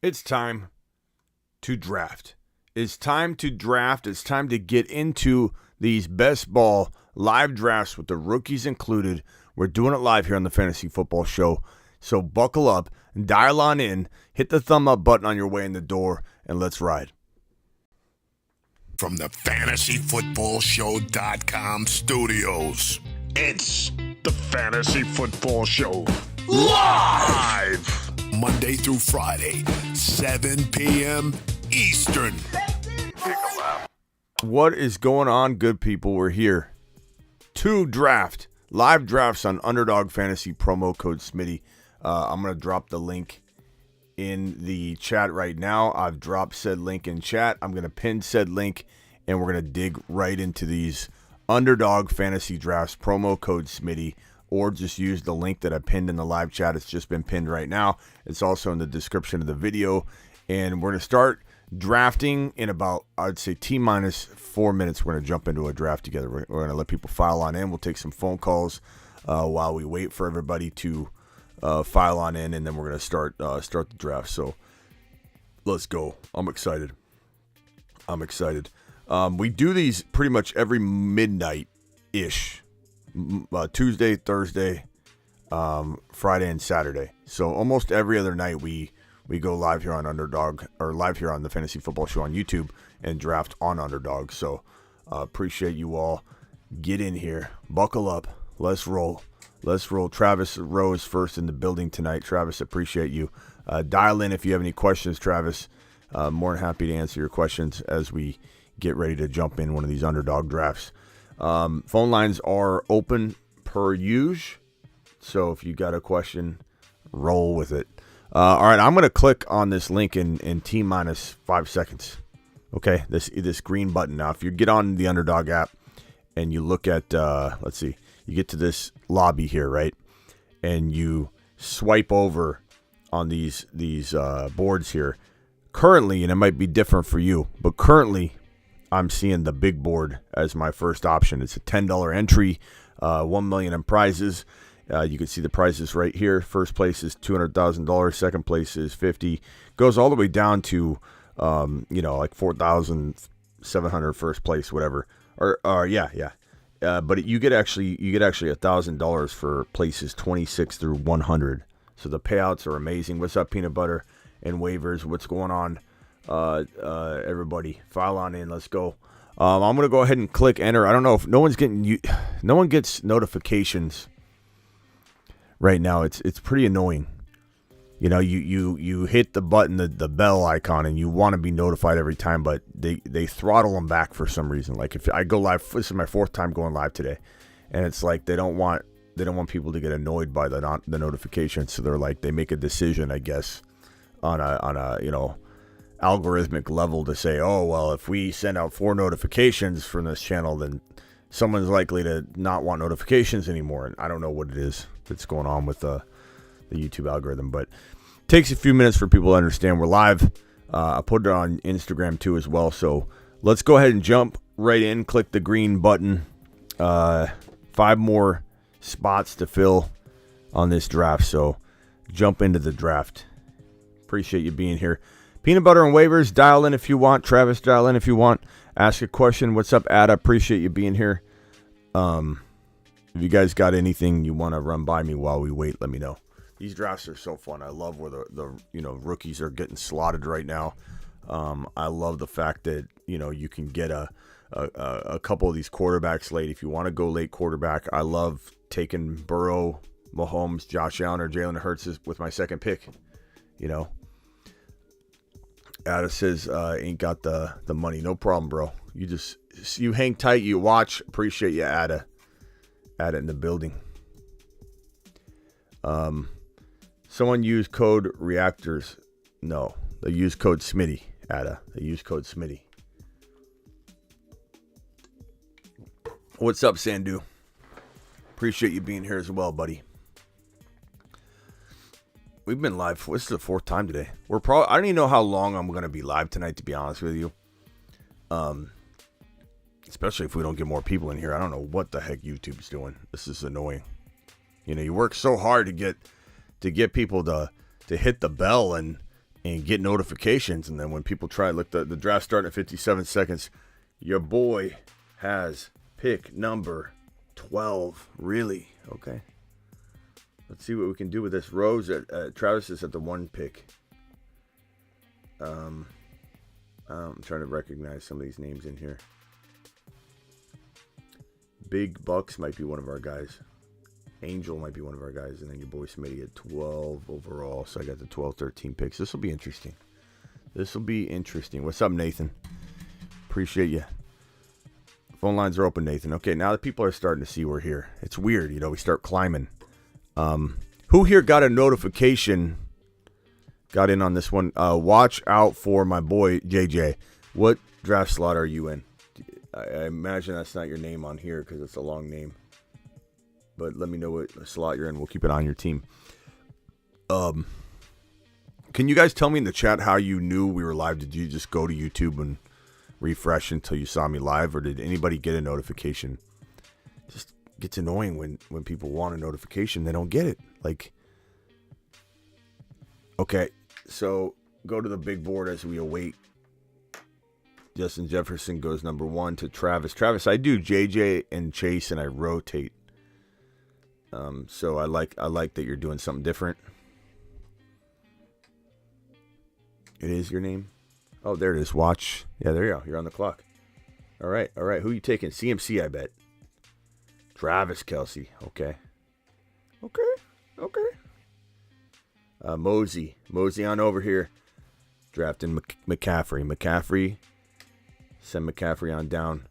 It's time to draft. It's time to draft. It's time to get into these best ball live drafts with the rookies included. We're doing it live here on the Fantasy Football Show. So buckle up, dial on in, hit the thumb up button on your way in the door, and let's ride. From the FantasyFootballShow.com studios, it's The Fantasy Football Show. live Monday through Friday, 7 p.m. Eastern. What is going on, good people? We're here to draft. Live drafts on Underdog Fantasy, promo code Smitty. I'm going to drop the link in the chat right now. I've dropped said link in chat. I'm going to pin said link, and we're going to dig right into these Underdog Fantasy drafts, promo code Smitty, or just use the link that I pinned in the live chat. It's just been pinned right now. It's also in the description of the video, and we're going to start drafting in about, I'd say, T-minus 4 minutes. We're going to jump into a draft together. We're going to let people file on in. We'll take some phone calls while we wait for everybody to file on in, and then we're going to start the draft. So let's go. I'm excited. We do these pretty much every midnight-ish. Tuesday, Thursday, Friday, and Saturday. So almost every other night we go live here on Underdog, or live here on the Fantasy Football Show on YouTube, and draft on Underdog. So appreciate you all. Get in here, buckle up, let's roll. Travis Rowe is first in the building tonight. Travis, appreciate you. Dial in if you have any questions, Travis. More than happy to answer your questions as we get ready to jump in one of these Underdog drafts. Phone lines are open per usual, so if you got a question, roll with it. All right, I'm going to click on this link in T-minus 5 seconds. Okay, this green button. Now, if you get on the Underdog app and you look at, let's see, you get to this lobby here, right? And you swipe over on these boards here. Currently, and it might be different for you, but currently, I'm seeing the big board as my first option. It's a $10 entry, $1 million in prizes. You can see the prizes right here. First place is $200,000. Second place is $50,000. Goes all the way down to, like $4,700 first place, whatever. Yeah. But you get actually $1,000 for places 26 through 100. So the payouts are amazing. What's up, Peanut Butter and Waivers? What's going on? Everybody file on in. Let's go. I'm going to go ahead and click enter. I don't know if no one gets notifications right now. It's pretty annoying. You know, you hit the button, the bell icon, and you want to be notified every time, but they throttle them back for some reason. Like if I go live, this is my 4th time going live today, and it's like they don't want people to get annoyed by the notifications, so they're like, they make a decision, I guess, on a algorithmic level to say, oh, well, if we send out 4 notifications from this channel, then someone's likely to not want notifications anymore. And I don't know what it is that's going on with the YouTube algorithm, but it takes a few minutes for people to understand we're live. I put it on Instagram too as well. So let's go ahead and jump right in. Click the green button. 5 more spots to fill on this draft. So jump into the draft. Appreciate you being here. Peanut Butter and Waivers, dial in if you want. Travis, dial in if you want. Ask a question. What's up, Ada? Appreciate you being here. If you guys got anything you want to run by me while we wait, let me know. These drafts are so fun. I love where the rookies are getting slotted right now. I love the fact that you can get a couple of these quarterbacks late if you want to go late quarterback. I love taking Burrow, Mahomes, Josh Allen, or Jalen Hurts with my second pick. Ada says, ain't got the money. No problem, bro. You hang tight, you watch. Appreciate you, Ada. Ada in the building. Someone use code reactors. No, they use code Smitty, Ada. They use code Smitty. What's up, Sandu? Appreciate you being here as well, buddy. We've been live. This is the 4th time today. I don't even know how long I'm going to be live tonight, to be honest with you. Especially if we don't get more people in here. I don't know what the heck YouTube's doing. This is annoying. You work so hard to get people to hit the bell and and get notifications. And then when people try, look, the draft starting at 57 seconds. Your boy has pick number 12. Really? Okay. Let's see what we can do with this. Rose at Travis is at the 1 pick. I'm trying to recognize some of these names in here. Big Bucks might be one of our guys. Angel might be one of our guys. And then your boy Smitty at 12 overall. So I got the 12-13 picks. This will be interesting. What's up, Nathan? Appreciate you. Phone lines are open, Nathan. Okay, now that people are starting to see we're here. It's weird, we start climbing. Who here got a notification? Got in on this one. Watch out for my boy, JJ. What draft slot are you in? I imagine that's not your name on here because it's a long name. But let me know what slot you're in. We'll keep it on your team. Can you guys tell me in the chat how you knew we were live? Did you just go to YouTube and refresh until you saw me live, or did anybody get a notification? Just gets annoying when people want a notification, they don't get it. Like, okay, so go to the big board as we await. Justin Jefferson goes number 1 to Travis. Travis, I do JJ and Chase, and I rotate. So I like that you're doing something different. It is your name. Oh, there it is. Watch. Yeah, there you go. You're on the clock. All right. Who you taking? CMC, I bet. Travis Kelce. Okay. Mosey on over here. Drafting McCaffrey. Send McCaffrey on down.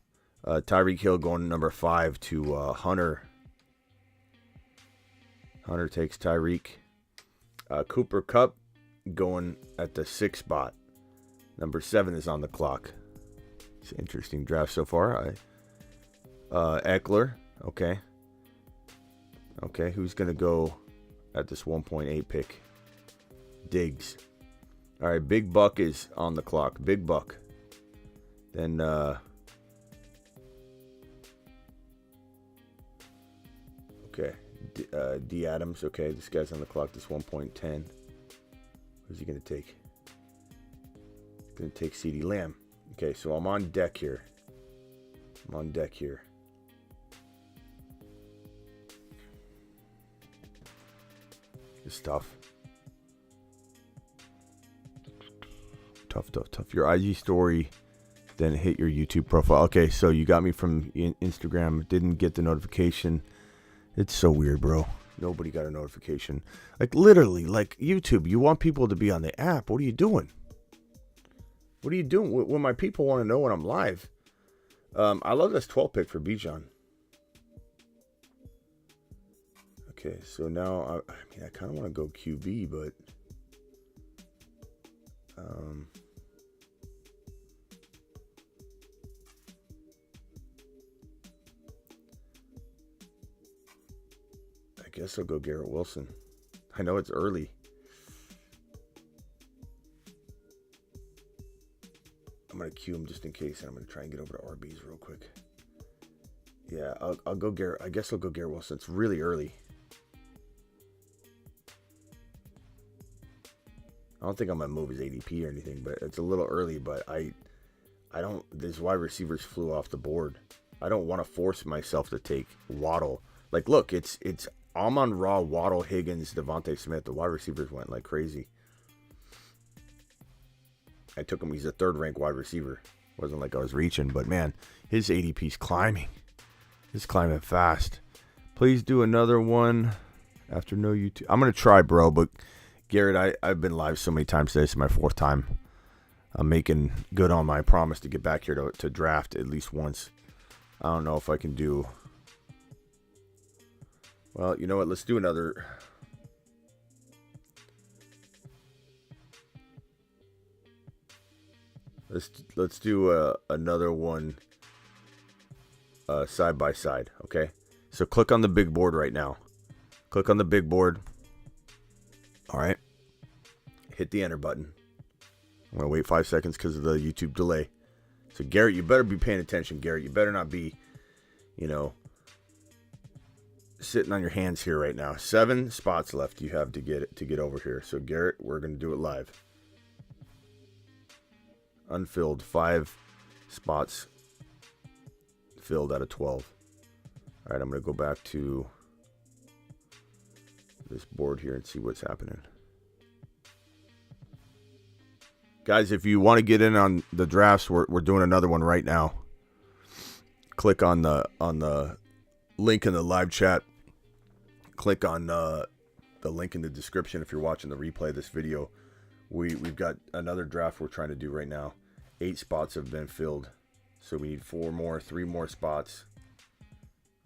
Tyreek Hill going number 5 to Hunter. Hunter takes Tyreek. Cooper Kupp going at the 6th spot. Number 7 is on the clock. It's an interesting draft so far. Eckler. Okay. Who's going to go at this 1.8 pick? Diggs. All right, Big Buck is on the clock. Big Buck. Then, okay. D. Adams. Okay, this guy's on the clock. This 1.10. Who's he going to take? Going to take CeeDee Lamb. Okay, so I'm on deck here. It's tough. Tough. Your IG story, then hit your YouTube profile. Okay, so you got me from Instagram. Didn't get the notification. It's so weird, bro. Nobody got a notification. Like, literally, like YouTube, you want people to be on the app. What are you doing? When my people want to know when I'm live? I love this 12 pick for Bijan. Okay, so now, I kind of want to go QB, but I guess I'll go Garrett Wilson. I know it's early. I'm going to queue him just in case, and I'm going to try and get over to RBs real quick. Yeah, I'll go Garrett. I guess I'll go Garrett Wilson. It's really early. I don't think I'm going to move his ADP or anything, but it's a little early, but I don't, these wide receivers flew off the board. I don't want to force myself to take Waddle. Like, look, it's Amon-Ra, Waddle, Higgins, Devontae Smith. The wide receivers went like crazy. I took him. He's a third-ranked wide receiver. Wasn't like I was reaching, but man, his ADP's climbing. He's climbing fast. Please do another one after no YouTube. I'm going to try, bro, but Garrett, I've been live so many times today. This is my 4th time. I'm making good on my promise to get back here to draft at least once. I don't know if I can do. Well, you know what? Let's do another. Let's do another one side by side, okay? So click on the big board right now. Click on the big board. All right. Hit the enter button. I'm going to wait 5 seconds because of the YouTube delay. So, Garrett, you better be paying attention, Garrett. You better not be, sitting on your hands here right now. 7 spots left you have to get over here. So, Garrett, we're going to do it live. unfilled, 5 spots filled out of 12. All right, I'm going to go back to this board here and see what's happening. Guys, if you want to get in on the drafts, we're doing another one right now. Click on the link in the live chat. Click on the link in the description if you're watching the replay of this video. We've got another draft we're trying to do right now. 8 spots have been filled. So we need 3 more spots.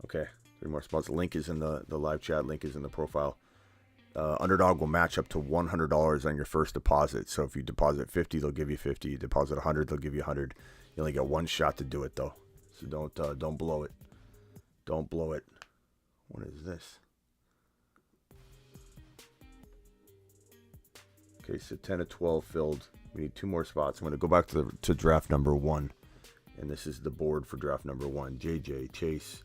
Okay, 3 more spots. Link is in the live chat. Link is in the profile. Underdog will match up to $100 on your first deposit. So if you deposit 50, they'll give you 50. You deposit 100, they'll give you 100. You only get one shot to do it though. So don't blow it. Don't blow it. What is this? Okay, so 10 of 12 filled. We need 2 more spots. I'm going to go back to draft number 1. And this is the board for draft number 1. JJ, Chase,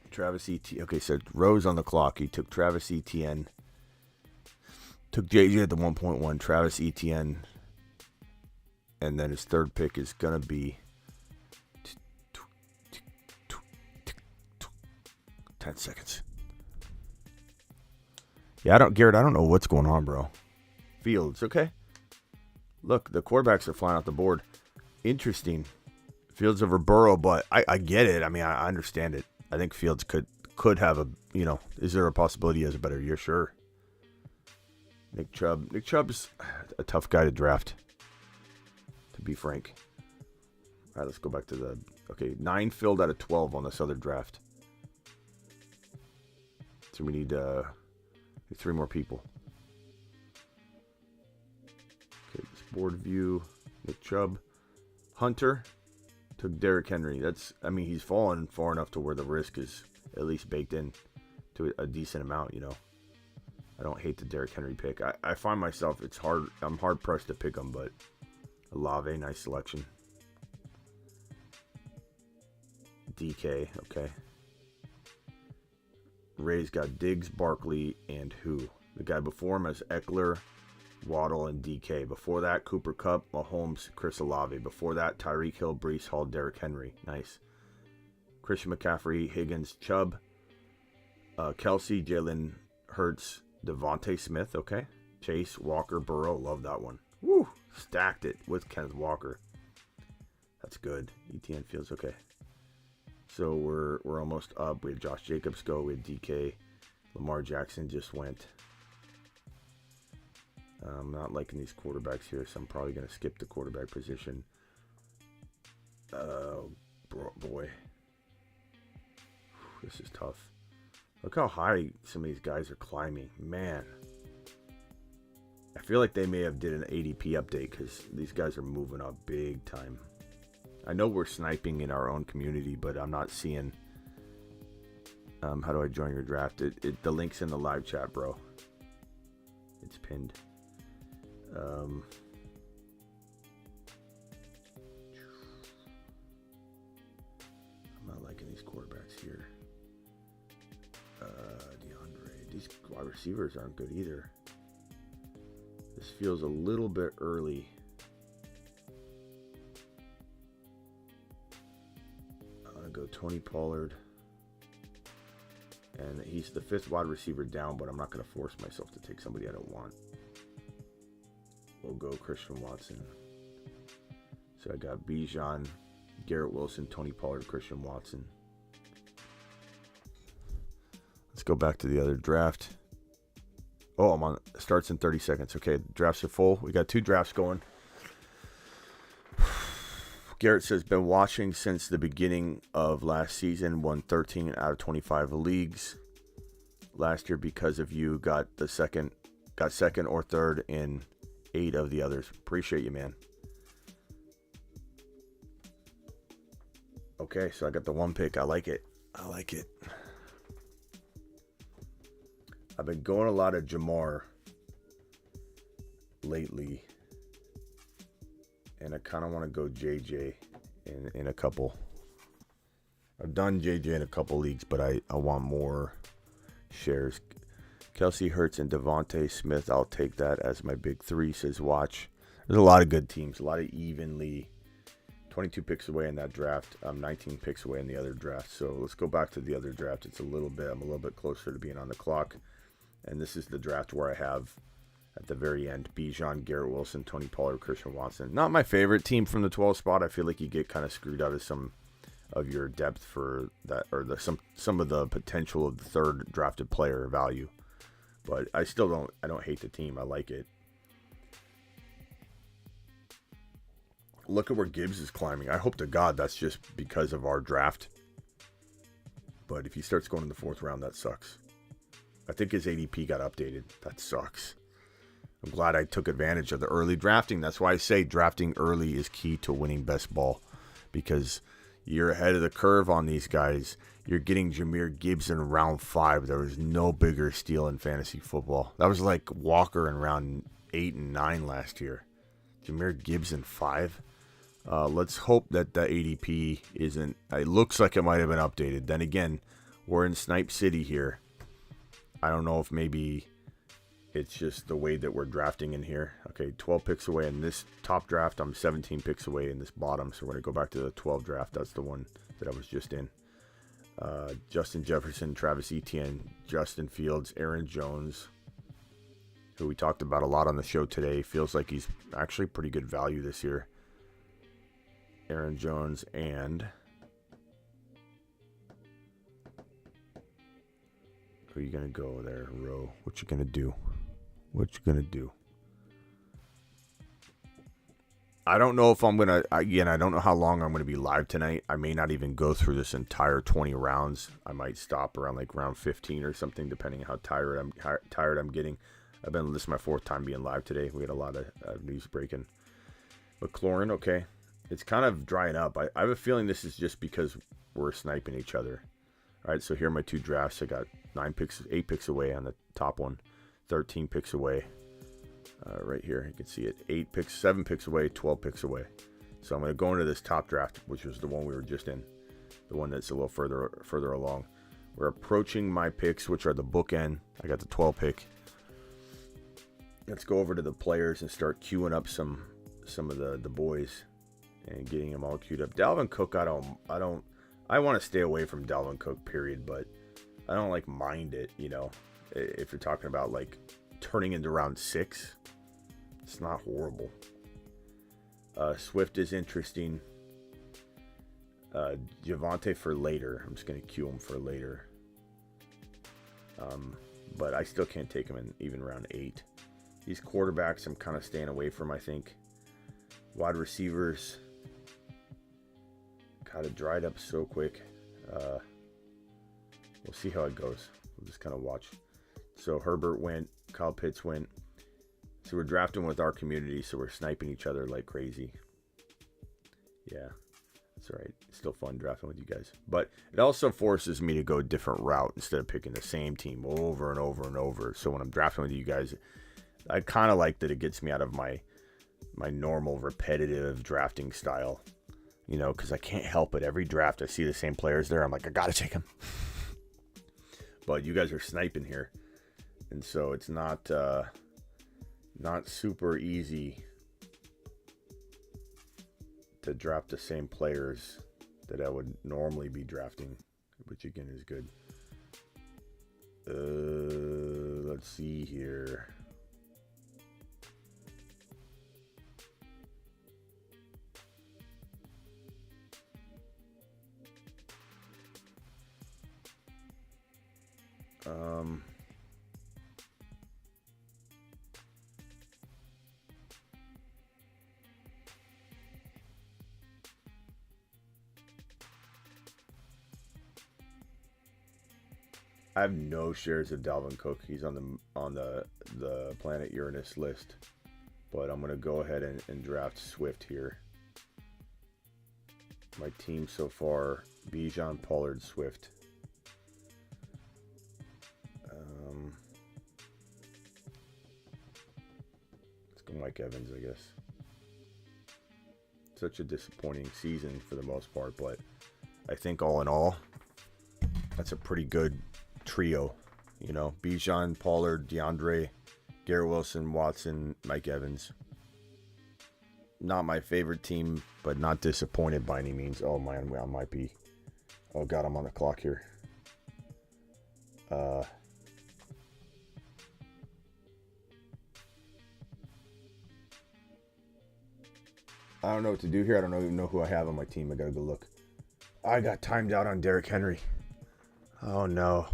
Travis Etienne. Okay, so Rose on the clock. He took Travis Etienne. Took JJ at the 1.1. Travis Etienne. And then his third pick is going to be 10 seconds. Yeah, Garrett, I don't know what's going on, bro. Fields, okay. Look, the quarterbacks are flying off the board. Interesting. Fields over Burrow, but I get it. I mean, I understand it. I think Fields could have a, is there a possibility he has a better year? Sure. Nick Chubb's a tough guy to draft, to be frank. All right, let's go back to 9 filled out of 12 on this other draft. So we need 3 more people. Okay, this board view. Nick Chubb. Hunter took Derrick Henry. He's fallen far enough to where the risk is at least baked in to a decent amount, I don't hate the Derrick Henry pick. I find myself, it's hard. I'm hard pressed to pick him, but Olave, nice selection. DK, okay. Ray's got Diggs, Barkley, and who? The guy before him has Eckler, Waddle, and DK. Before that, Cooper Kupp, Mahomes, Chris Olave. Before that, Tyreek Hill, Breece Hall, Derrick Henry. Nice. Christian McCaffrey, Higgins, Chubb, Kelsey, Jalen Hurts, Devontae Smith, okay. Chase, Walker, Burrow, love that one. Woo! Stacked it with Kenneth Walker. That's good. ETN feels okay. So we're almost up. We had Josh Jacobs go. We had DK. Lamar Jackson just went. I'm not liking these quarterbacks here, so I'm probably going to skip the quarterback position. Boy. This is tough. Look how high some of these guys are climbing. Man. I feel like they may have did an ADP update because these guys are moving up big time. I know we're sniping in our own community, but I'm not seeing. How do I join your draft? The link's in the live chat, bro. It's pinned. I'm not liking these quarterbacks here. DeAndre. These wide receivers aren't good either. This feels a little bit early. I'm going to go Tony Pollard. And he's the 5th wide receiver down, but I'm not going to force myself to take somebody I don't want. We'll go Christian Watson. So I got Bijan, Garrett Wilson, Tony Pollard, Christian Watson. Let's go back to the other draft. Oh, I'm on. Starts in 30 seconds. Okay, drafts are full. We got 2 drafts going. Garrett says, been watching since the beginning of last season. Won 13 out of 25 leagues last year because of you. Got second or third in 8 of the others. Appreciate you, man. Okay, so I got the 1 pick. I like it. I've been going a lot of Jamar lately. And I kind of want to go JJ in a couple. I've done JJ in a couple leagues, but I want more shares. Kelsey Hurts and Devontae Smith. I'll take that as my big three, says Watch. There's a lot of good teams, a lot of evenly. 22 picks away in that draft. 19 picks away in the other draft. So let's go back to the other draft. I'm a little bit closer to being on the clock. And this is the draft where I have at the very end Bijan, Garrett Wilson, Tony Pollard, Christian Watson. Not my favorite team from the 12 spot. I feel like you get kind of screwed out of some of your depth for that, or some of the potential of the third drafted player value. But I don't hate the team. I like it. Look at where Gibbs is climbing. I hope to God that's just because of our draft. But if he starts going in the 4th round, that sucks. I think his ADP got updated. That sucks. I'm glad I took advantage of the early drafting. That's why I say drafting early is key to winning best ball. Because you're ahead of the curve on these guys. You're getting Jahmyr Gibbs in round 5. There was no bigger steal in fantasy football. That was like Walker in round 8 and 9 last year. Jahmyr Gibbs in 5. Let's hope that the ADP isn't. It looks like it might have been updated. Then again, we're in Snipe City here. I don't know if maybe it's just the way that we're drafting in here. Okay, 12 picks away in this top draft. I'm 17 picks away in this bottom. So we're going to go back to the 12 draft. That's the one that I was just in. Justin Jefferson, Travis Etienne, Justin Fields, Aaron Jones, who we talked about a lot on the show today. Feels like he's actually pretty good value this year. Aaron Jones and who are you going to go there, Rowe? What you going to do? I don't know if I'm going to, again, I don't know how long I'm going to be live tonight. I may not even go through this entire 20 rounds. I might stop around like round 15 or something, depending on how tired I'm getting. This is my 4th time being live today. We had a lot of news breaking. McLaurin, okay. It's kind of drying up. I have a feeling this is just because we're sniping each other. All right, so here are my 2 drafts. I got 8 picks away on the top one, 13 picks away. Right here, you can see it. 7 picks away, 12 picks away. So I'm going to go into this top draft, which was the one we were just in, the one that's a little further along. We're approaching my picks, which are the bookend. I got the 12 pick. Let's go over to the players and start queuing up some of the boys and getting them all queued up. Dalvin Cook, I want to stay away from Dalvin Cook, period, but I don't like mind it, if you're talking about like turning into round 6. It's not horrible. Swift is interesting. Javonte for later. I'm just going to queue him for later. But I still can't take him in even round 8. These quarterbacks I'm kind of staying away from, I think. Wide receivers. God, it dried up so quick. We'll see how it goes. We'll just kind of watch. So Herbert went. Kyle Pitts went. So we're drafting with our community, so we're sniping each other like crazy. Yeah, that's all right. It's still fun drafting with you guys. But it also forces me to go a different route instead of picking the same team over and over and over. So when I'm drafting with you guys, I kind of like that it gets me out of my normal repetitive drafting style. Because I can't help it. Every draft I see the same players there. I'm like, I got to take them. But you guys are sniping here. And so it's not super easy to draft the same players that I would normally be drafting, which again is good. Let's see here. I have no shares of Dalvin Cook. He's on the Planet Uranus list. But I'm going to go ahead and draft Swift here. My team so far, Bijan, Pollard, Swift. Let's go Mike Evans, I guess. Such a disappointing season for the most part, but I think all in all, that's a pretty good trio. You know, Bijan, Pollard, DeAndre, Garrett Wilson, Watson, Mike Evans. Not my favorite team, but not disappointed by any means. Oh, man, I might be. Oh, God, I'm on the clock here. I don't know what to do here. I don't even know who I have on my team. I gotta go look. I got timed out on Derrick Henry. Oh, no.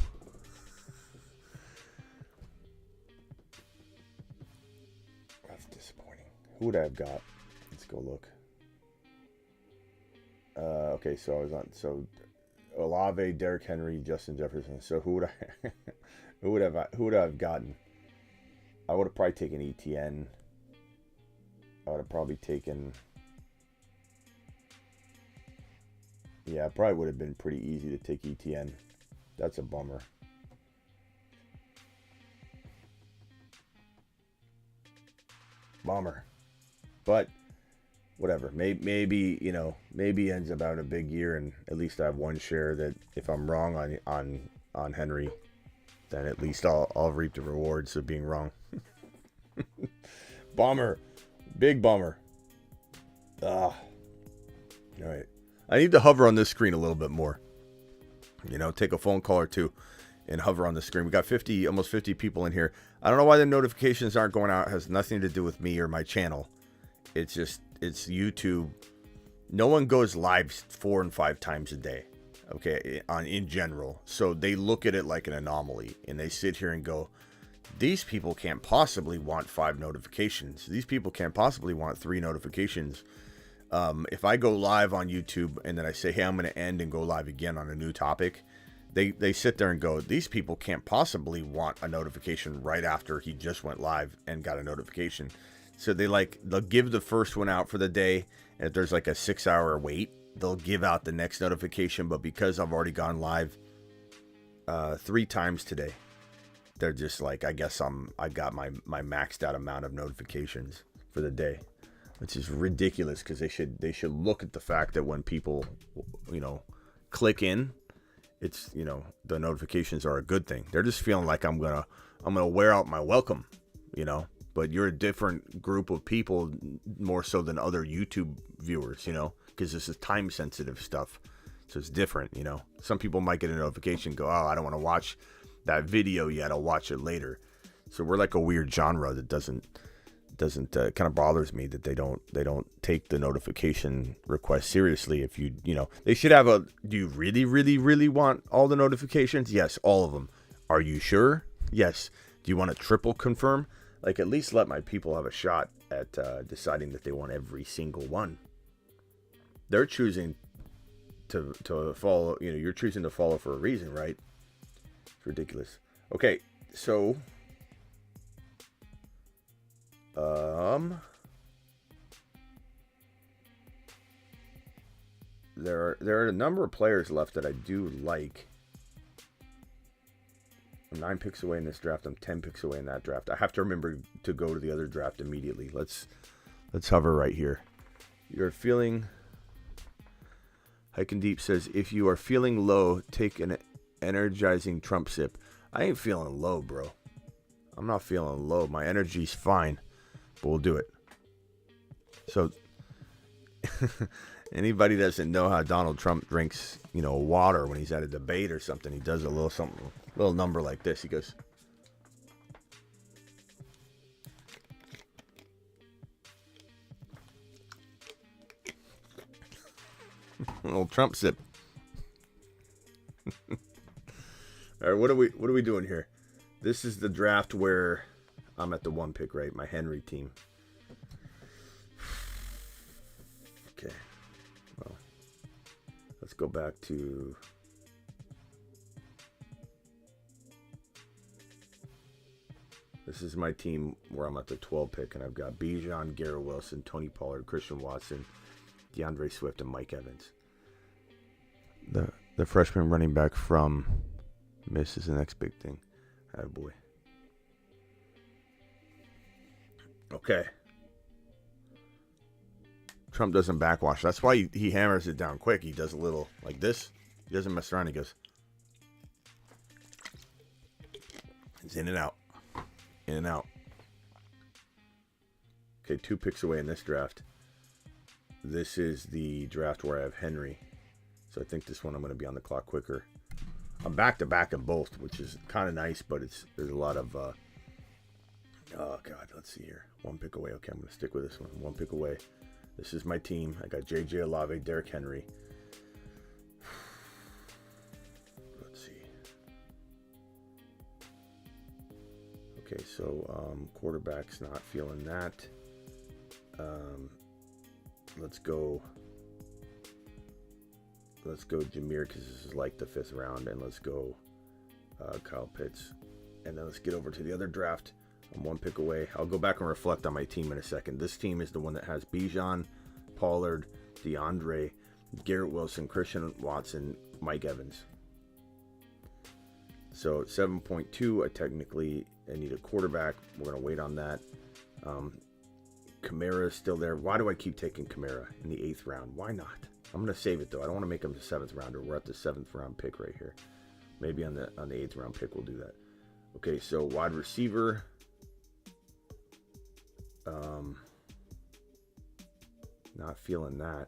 That's disappointing. Who would I have got? Let's go look. Okay, so I was on. So Olave, Derrick Henry, Justin Jefferson. So who would I? who would I have gotten? I would have probably taken ETN. I would have probably taken. Yeah, it probably would have been pretty easy to take ETN. That's a bummer. Bummer. But whatever. Maybe you know, maybe ends up having a big year, and at least I have one share that if I'm wrong on Henry, then at least I'll reap the rewards of being wrong. Bummer. Big bummer. All right. I need to hover on this screen a little bit more. You know, take a phone call or two and hover on the screen. We got almost 50 people in here. I don't know why the notifications aren't going out. It has nothing to do with me or my channel. It's YouTube. No one goes live 4 and 5 times a day, okay, in general. So they look at it like an anomaly, and they sit here and go, these people can't possibly want 5 notifications. These people can't possibly want 3 notifications. If I go live on YouTube and then I say, hey, I'm going to end and go live again on a new topic, they sit there and go, these people can't possibly want a notification right after he just went live and got a notification. So they'll give the first one out for the day, and if there's like a 6-hour wait, they'll give out the next notification. But because I've already gone live 3 times today, they're just like, I guess I got my maxed out amount of notifications for the day. Which is ridiculous, because they should look at the fact that when people, you know, click in, it's, you know, the notifications are a good thing. They're just feeling like I'm gonna wear out my welcome, you know. But you're a different group of people, more so than other YouTube viewers, you know, because this is time sensitive stuff, so it's different, you know. Some people might get a notification, go, oh, I don't want to watch that video yet. I'll watch it later. So we're like a weird genre that doesn't kind of bothers me that they don't take the notification request seriously. If you know, they should have do you really want all the notifications? Yes, all of them. Are you sure? Yes. Do you want to triple confirm? Like, at least let my people have a shot at deciding that they want every single one. They're choosing to follow, you know, you're choosing to follow for a reason, right? It's ridiculous. Okay, so there are a number of players left that I do like. I'm 9 picks away in this draft. I'm 10 picks away in that draft. I have to remember to go to the other draft immediately. Let's hover right here. You're feeling. Hiking Deep says, if you are feeling low, take an energizing Trump sip. I ain't feeling low, bro. I'm not feeling low. My energy's fine. But we'll do it. So, anybody that doesn't know how Donald Trump drinks, you know, water when he's at a debate or something, he does a little number like this. He goes, a little Trump sip. All right, what are we doing here? This is the draft where I'm at the 1 pick, right? My Henry team. Okay. Well, let's go back to. This is my team where I'm at the 12 pick, and I've got Bijan, Garrett Wilson, Tony Pollard, Christian Watson, DeAndre Swift, and Mike Evans. The freshman running back from Miss is the next big thing. Attaboy. Okay. Trump doesn't backwash. That's why he hammers it down quick. He does a little like this. He doesn't mess around. He goes. He's in and out. In and out. Okay, 2 picks away in this draft. This is the draft where I have Henry. So I think this one I'm going to be on the clock quicker. I'm back-to-back in both, which is kind of nice, but there's a lot of... oh, God, let's see here. 1 pick away. Okay, I'm going to stick with this one. 1 pick away. This is my team. I got J.J. Olave, Derrick Henry. Let's see. Okay, so quarterback's not feeling that. Let's go Jameer because this is like the 5th round, and let's go Kyle Pitts. And then let's get over to the other draft. I'm 1 pick away. I'll go back and reflect on my team in a second. This team is the one that has Bijan, Pollard, DeAndre, Garrett Wilson, Christian Watson, Mike Evans. So at 7.2, I need a quarterback. We're going to wait on that. Kamara is still there. Why do I keep taking Kamara in the 8th round? Why not? I'm going to save it, though. I don't want to make him the 7th rounder. We're at the 7th round pick right here. Maybe on the 8th round pick we'll do that. Okay, so wide receiver. Not feeling that.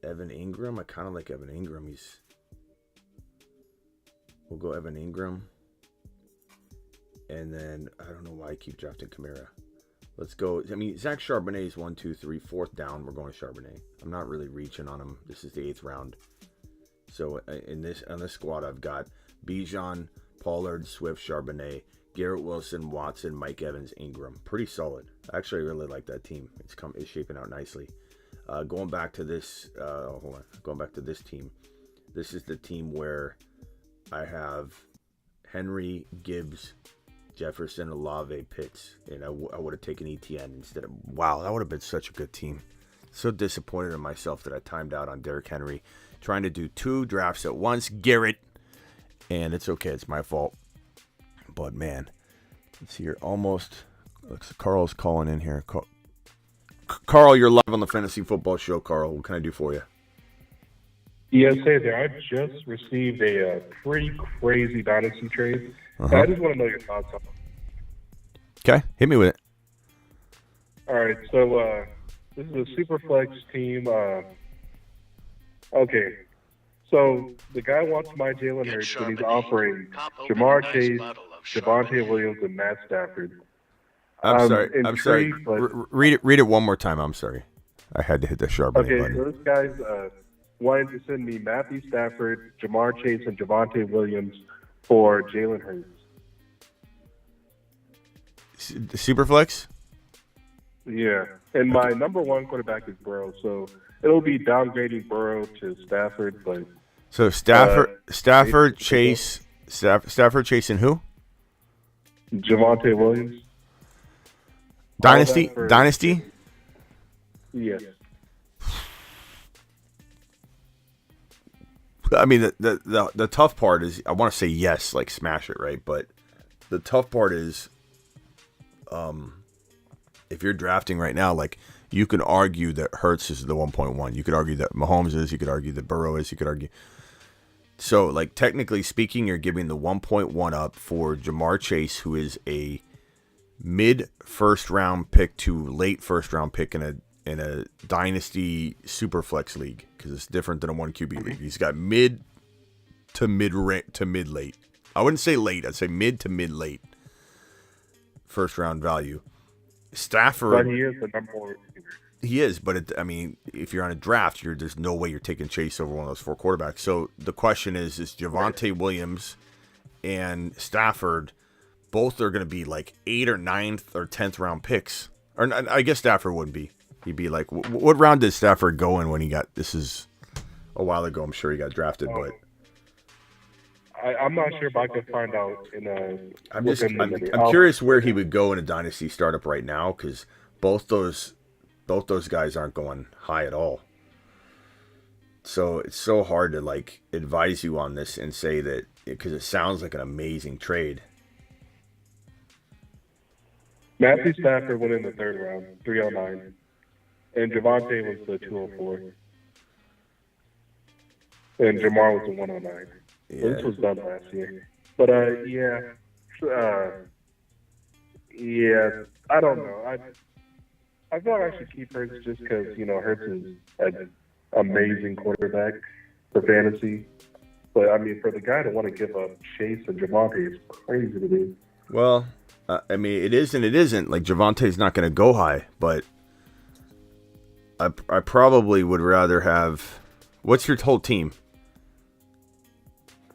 Evan Ingram. I kind of like Evan Ingram. We'll go Evan Ingram. And then, I don't know why I keep drafting Kamara. Let's go. I mean, Zach Charbonnet is 1, 2, 3, 4th down. We're going Charbonnet. I'm not really reaching on him. This is the 8th round. So on this squad, I've got Bijan, Pollard, Swift, Charbonnet, Garrett Wilson, Watson, Mike Evans, Ingram. Pretty solid. Actually, I really like that team. It's shaping out nicely. Going back to this. Hold on. Going back to this team. This is the team where I have Henry, Gibbs, Jefferson, Olave, Pitts, and I would have taken ETN instead of... Wow, that would have been such a good team. So disappointed in myself that I timed out on Derrick Henry. Trying to do 2 drafts at once. Garrett. And it's okay. It's my fault. But, man. Let's see here. Almost. Looks Carl's calling in here. Carl, you're live on the Fantasy Football Show. Carl, what can I do for you? Yes, hey there. I just received a pretty crazy dynasty trade. I just want to know your thoughts on it. Okay, hit me with it. All right, so this is a super flex team. Okay, so the guy wants my Jalen Hurts, but he's offering Jamar Chase, Javonte Williams, and Matt Stafford. I'm sorry. Read it one more time. I'm sorry. I had to hit the Charbonnet button. Okay, so this guy's wanting to send me Matthew Stafford, Jamar Chase, and Javonte Williams for Jalen Hurts. Superflex? Yeah. And my number 1 quarterback is Burrow, so it'll be downgrading Burrow to Stafford, but... So Stafford, Chase, and who? Javonte Williams. Dynasty? Yes. I mean, the tough part is, I want to say yes, like smash it, right? But the tough part is, if you're drafting right now, like, you can argue that Hurts is the 1.1. You could argue that Mahomes is. You could argue that Burrow is. You could argue. So, like, technically speaking, you're giving the 1.1 up for Jamar Chase, who is a mid-first round pick to late first round pick in a dynasty super flex league, because it's different than a 1 QB league. He's got mid to mid late. I wouldn't say late. I'd say mid to mid late first round value. Stafford, But he is the number 1 receiver. He is, but if you're on a draft, there's no way you're taking Chase over one of those 4 quarterbacks. So the question is Javonte Williams and Stafford, both are going to be like 8th or 9th or 10th round picks. Or I guess Stafford wouldn't be. He'd be like, what round did Stafford go in when he got? This is a while ago. I'm sure he got drafted, but I'm not sure if I could find out I'm curious where he would go in a dynasty startup right now, because both those guys aren't going high at all. So it's so hard to like advise you on this and say that, because it sounds like an amazing trade. Matthew Stafford went in the 3rd round, 309. And Javonte was the 204. And Jamar was the 109. Yeah. So this was done last year. But, yeah, Yeah, I don't know. I thought I should keep Hurts just because Hurts is an amazing quarterback for fantasy. But I mean, for the guy to want to give up Chase and Javonte is crazy to me. Well, I mean, it is and it isn't. Like, Javonte's not going to go high, but I probably would rather have. What's your whole team?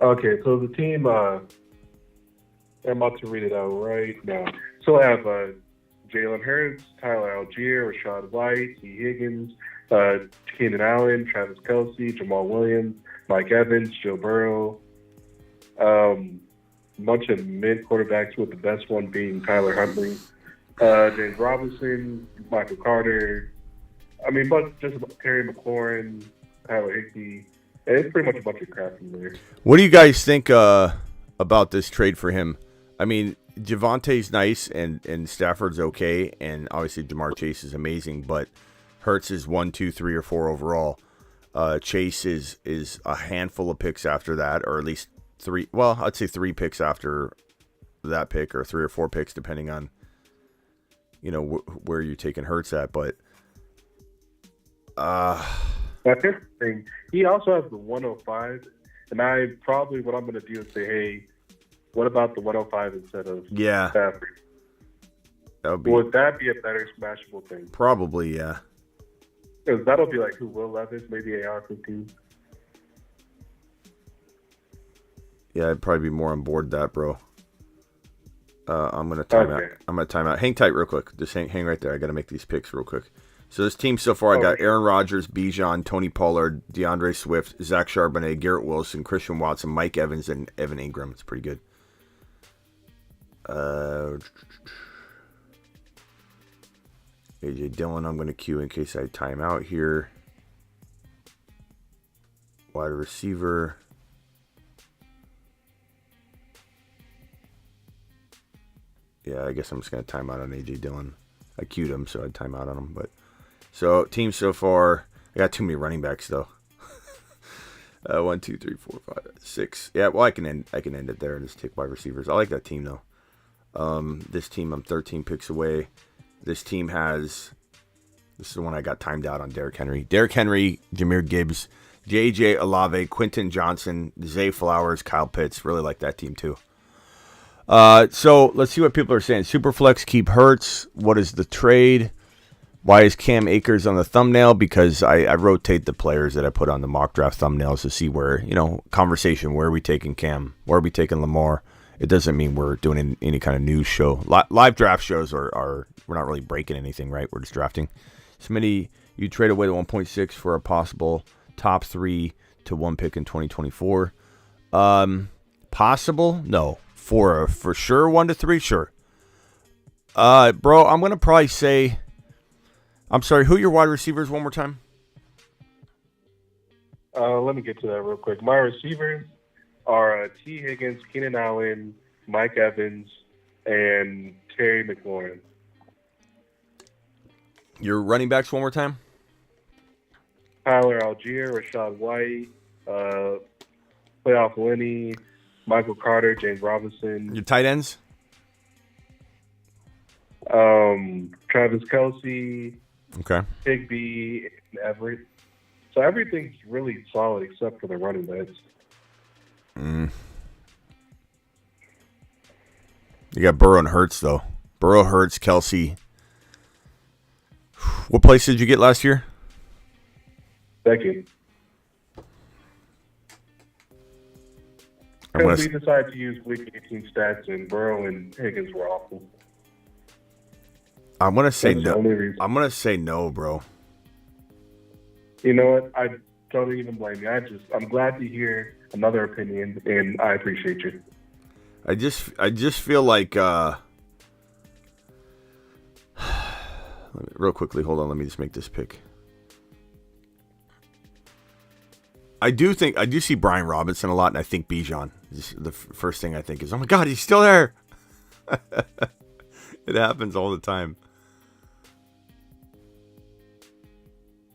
Okay, so the team, I'm about to read it out right now. So I have Jalen Hurts, Tyler Algier, Rashad White, T. Higgins, Keenan Allen, Travis Kelce, Jamal Williams, Mike Evans, Joe Burrow. A bunch of mid quarterbacks with the best one being Tyler Huntley, James Robinson, Michael Carter. I mean, but just Terry McLaurin, Tyler Higbee. And it's pretty much a bunch of crap in there. What do you guys think about this trade for him? I mean, Javonte's nice and Stafford's okay, and obviously Jamar Chase is amazing, but Hurts is 1, 2, 3, or 4 overall. Chase is a handful of picks after that, or at least 3. Well, I'd say 3 picks after that pick, or 3 or 4 picks, depending on where you're taking Hurts at. But that's interesting. He also has the 105, and what I'm going to do is say, hey, what about the 105 instead of Stafford? Would that be a better smashable thing? Probably, yeah. Because that'll be like Will Levis, maybe AR-15. Yeah, I'd probably be more on board that, bro. I'm gonna time out. I'm gonna time out. Hang tight, real quick. Just hang right there. I gotta make these picks real quick. So this team so far, I got Aaron Rodgers, Bijan, Tony Pollard, DeAndre Swift, Zach Charbonnet, Garrett Wilson, Christian Watson, Mike Evans, and Evan Ingram. It's pretty good. AJ Dillon, I'm going to queue in case I time out here. Wide receiver. Yeah, I guess I'm just going to time out on AJ Dillon. I queued him, so I'd time out on him. But so team so far, I got too many running backs though. 1, 2, 3, 4, 5, 6. Yeah, well, I can end it there and just take wide receivers. I like that team though. This team, I'm 13 picks away. This team this is the one I got timed out on Derrick Henry. Derrick Henry, Jahmyr Gibbs, J.J. Olave, Quentin Johnson, Zay Flowers, Kyle Pitts. Really like that team too. So let's see what people are saying. Superflex, keep Hurts. What is the trade? Why is Cam Akers on the thumbnail? Because I rotate the players that I put on the mock draft thumbnails to see where, conversation. Where are we taking Cam? Where are we taking Lamar? It doesn't mean we're doing any kind of news show. Live draft shows are we're not really breaking anything, right? We're just drafting. Smitty, you trade away the 1.6 for a possible top 3 to 1 pick in 2024. Possible? No. For sure 1 to 3? Sure. Bro, I'm going to probably say, I'm sorry, who are your wide receivers one more time? Let me get to that real quick. My receivers are T. Higgins, Keenan Allen, Mike Evans, and Terry McLaurin. Your running backs one more time? Tyler Algier, Rashad White, Playoff Lenny, Michael Carter, James Robinson. Your tight ends? Travis Kelce, Okay. Higbee, and Everett. So everything's really solid except for the running backs. You got Burrow and Hurts, though. Burrow, Hurts, Kelce. What place did you get last year? Second. Because we decided to use Week 18 stats, and Burrow and Higgins were awful. I'm gonna say no. I'm gonna say no, bro. You know what? I don't even blame you. I'm glad to hear another opinion, and I appreciate you. I just feel like real quickly, hold on, let me just make this pick. I do see Brian Robinson a lot, and I think Bijan. The first thing I think is, oh my God, he's still there. It happens all the time.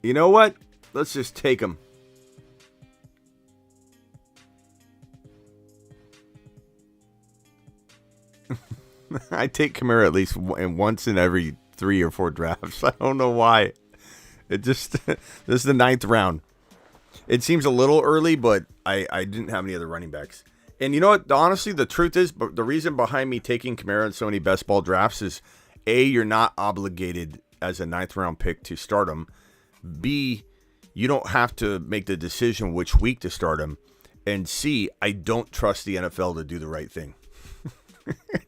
You know what? Let's just take him. I take Kamara at least once in every 3 or 4 drafts. I don't know why. It just this is the 9th round. It seems a little early, but I didn't have any other running backs. And you know what? Honestly, the truth is, but the reason behind me taking Kamara in so many best ball drafts is, A, you're not obligated as a 9th round pick to start him. B, you don't have to make the decision which week to start him. And C, I don't trust the NFL to do the right thing.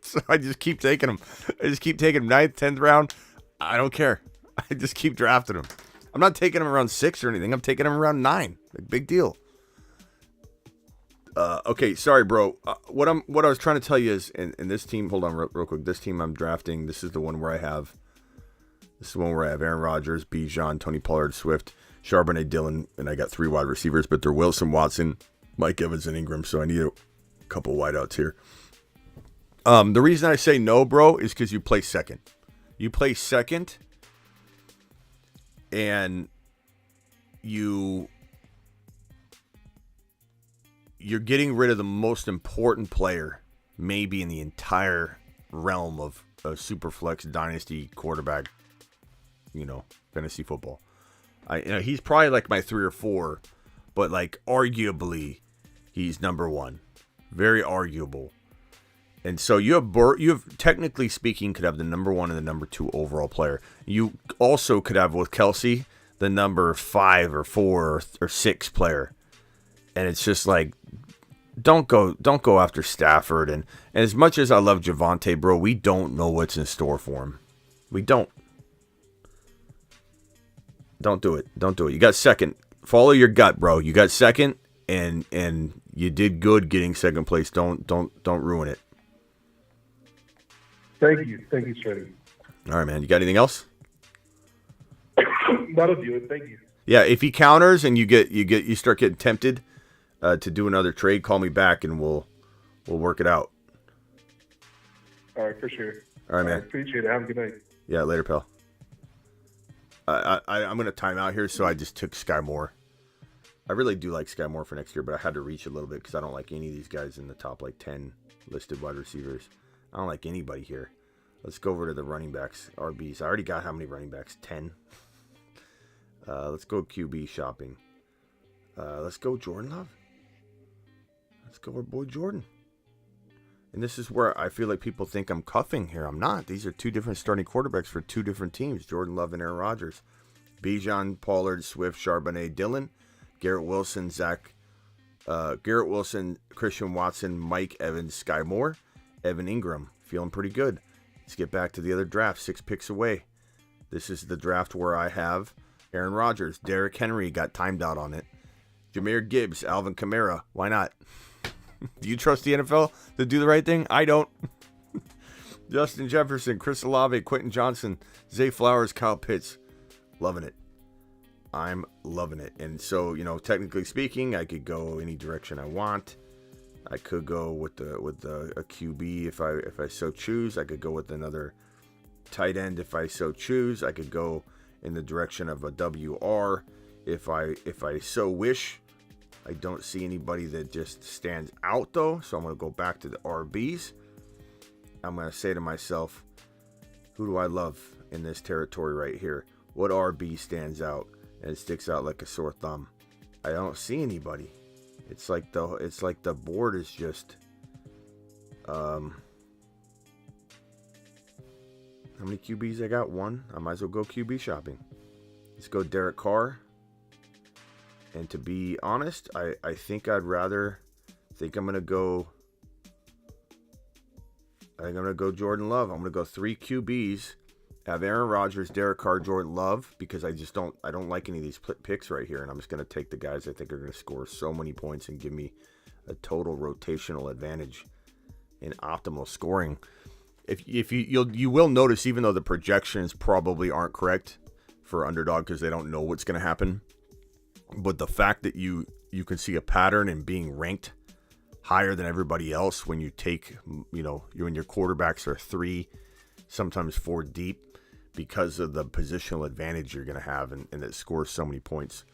So I just keep taking him. I just keep taking him 9th, 10th round. I don't care. I just keep drafting him. I'm not taking him around 6 or anything. I'm taking him around 9. Big deal. Okay, sorry, bro. What I was trying to tell you is, in this team, hold on real quick. This team I'm drafting, this is the one where I have Aaron Rodgers, Bijan, Tony Pollard, Swift, Charbonnet, Dillon, and I got 3 wide receivers, but they're Wilson, Watson, Mike Evans, and Ingram, so I need a couple wideouts here. The reason I say no, bro, is because you play second. You play second, and you're getting rid of the most important player maybe in the entire realm of a Superflex dynasty quarterback, fantasy football. He's probably like my 3 or 4, but like arguably he's number 1. Very arguable. And so you have technically speaking could have the number 1 and the number 2 overall player. You also could have with Kelsey the number 5 or 4 or 6 player. And it's just like, don't go after Stafford. And as much as I love Javonte, bro, we don't know what's in store for him. We don't. Don't do it. Don't do it. You got second. Follow your gut, bro. You got second, and you did good getting second place. Don't ruin it. Thank you, Shreddy. All right, man. You got anything else? That'll do it. Thank you. Yeah, if he counters and you start getting tempted to do another trade, call me back and we'll work it out. All right, for sure. All right, man. Appreciate it. Have a good night. Yeah, later, pal. I'm going to time out here, so I just took Sky Moore. I really do like Sky Moore for next year, but I had to reach a little bit because I don't like any of these guys in the top 10 listed wide receivers. I don't like anybody here. Let's go over to the running backs, RBs. I already got how many running backs? 10. Let's go QB shopping. Let's go Jordan Love. Let's go our boy Jordan. And this is where I feel like people think I'm cuffing here. I'm not. These are 2 different starting quarterbacks for 2 different teams. Jordan Love and Aaron Rodgers. Bijan, Pollard, Swift, Charbonnet, Dillon. Garrett Wilson, Christian Watson, Mike Evans, Sky Moore, Evan Ingram. Feeling pretty good. Let's get back to the other draft. 6 picks away. This is the draft where I have Aaron Rodgers. Derrick Henry got timed out on it. Jahmyr Gibbs, Alvin Kamara. Why not? Do you trust the NFL to do the right thing? I don't. Justin Jefferson, Chris Olave, Quentin Johnson, Zay Flowers, Kyle Pitts. Loving it. I'm loving it. And so, technically speaking, I could go any direction I want. I could go with a QB if I so choose. I could go with another tight end if I so choose. I could go in the direction of a WR if I so wish. I don't see anybody that just stands out though, so I'm going to go back to the RBs. I'm going to say to myself, who do I love in this territory right here? What RB stands out and sticks out like a sore thumb? I don't see anybody. It's like the board is just how many QBs I got? 1. I might as well go QB shopping. Let's go Derek Carr. And to be honest, I think I'm going to go Jordan Love. I'm going to go 3 QBs. Have Aaron Rodgers, Derek Carr, Jordan Love, because I don't like any of these picks right here, and I'm just going to take the guys I think are going to score so many points and give me a total rotational advantage in optimal scoring. If you will notice, even though the projections probably aren't correct for underdog because they don't know what's going to happen, but the fact that you can see a pattern in being ranked higher than everybody else when you take, when your quarterbacks are 3, sometimes 4 deep, because of the positional advantage you're going to have and it scores so many points.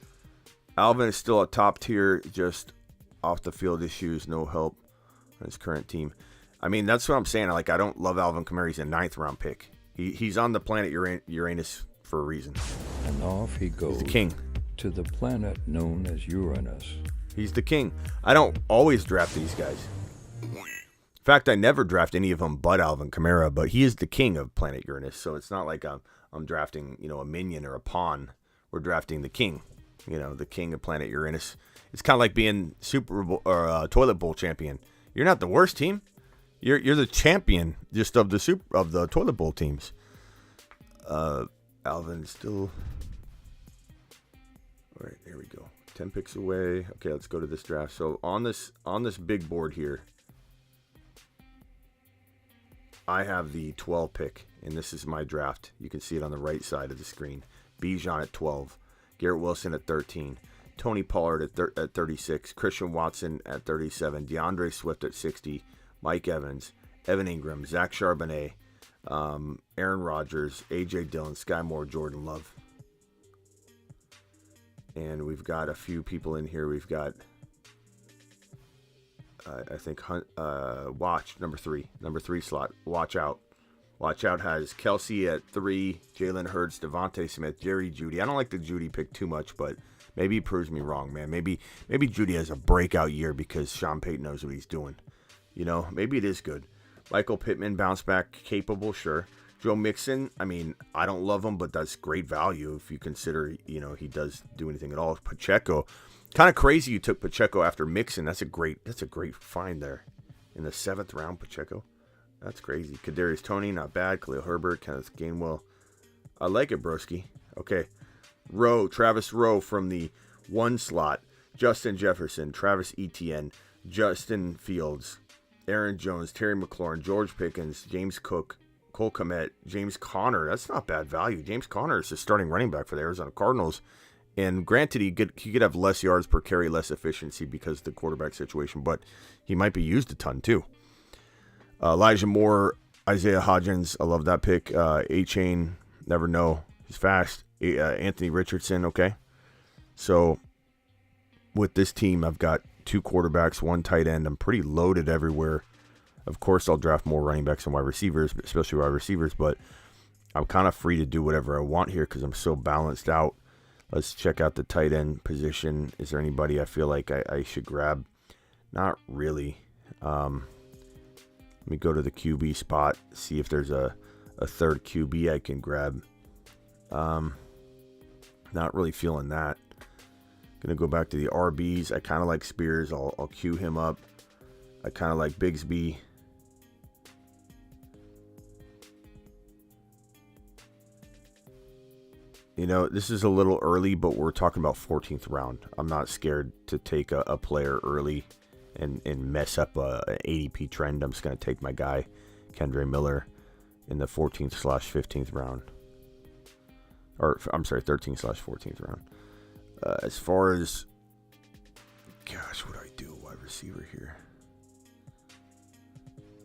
Alvin is still a top tier, just off the field issues, no help on his current team. I mean, that's what I'm saying. Like, I don't love Alvin Kamara. He's a 9th-round pick. He's on the planet Uranus for a reason. And off he goes. He's the king. To the planet known as Uranus. He's the king. I don't always draft these guys. In fact, I never draft any of them but Alvin Kamara, but he is the king of planet Uranus, so it's not like I'm drafting, a minion or a pawn. We're drafting the king, the king of planet Uranus. It's kind of like being Super Bowl or toilet bowl champion. You're not the worst team. You're the champion just of the toilet bowl teams. Alvin still. All right, here we go. 10 picks away. Okay, let's go to this draft. So on this big board here, I have the 12 pick, and this is my draft. You can see it on the right side of the screen. Bijan at 12, Garrett Wilson at 13, Tony Pollard at 36, Christian Watson at 37, DeAndre Swift at 60, Mike Evans, Evan Ingram, Zach Charbonnet, Aaron Rodgers, A.J. Dillon, Sky Moore, Jordan Love. And we've got a few people in here. We've got, I think, Watch, number three slot. Watch Out. Watch Out has Kelsey at 3, Jalen Hurts, Devontae Smith, Jerry Jeudy. I don't like the Jeudy pick too much, but maybe he proves me wrong, man. Maybe Jeudy has a breakout year because Sean Payton knows what he's doing. Maybe it is good. Michael Pittman, bounce back, capable, sure. Joe Mixon, I mean, I don't love him, but that's great value if you consider, he does do anything at all. Pacheco, kind of crazy you took Pacheco after Mixon. That's a great find there in the 7th round, Pacheco. That's crazy. Kadarius Toney, not bad. Khalil Herbert, Kenneth Gainwell. I like it, broski. Okay. Travis Rowe from the 1 slot. Justin Jefferson, Travis Etienne, Justin Fields, Aaron Jones, Terry McLaurin, George Pickens, James Cook, Cole Kmet, James Conner. That's not bad value. James Conner is the starting running back for the Arizona Cardinals. And granted, he could have less yards per carry, less efficiency because of the quarterback situation, but he might be used a ton too. Elijah Moore, Isaiah Hodgins. I love that pick. A-Chain, never know. He's fast. Anthony Richardson, okay. So with this team, I've got 2 quarterbacks, 1 tight end. I'm pretty loaded everywhere. Of course, I'll draft more running backs and wide receivers, especially wide receivers, but I'm kind of free to do whatever I want here because I'm so balanced out. Let's check out the tight end position. Is there anybody I feel like I should grab? Not really. Let me go to the QB spot, see if there's a third QB I can grab. Not really feeling that. Gonna go back to the RBs. I kind of like Spears. I'll queue him up. I kind of like Bigsby. This is a little early, but we're talking about 14th round. I'm not scared to take a player early and mess up an ADP trend. I'm just going to take my guy, Kendre Miller, in the 14th/15th round. Or, I'm sorry, 13th/14th round. As far as, gosh, what do I do? Wide receiver here.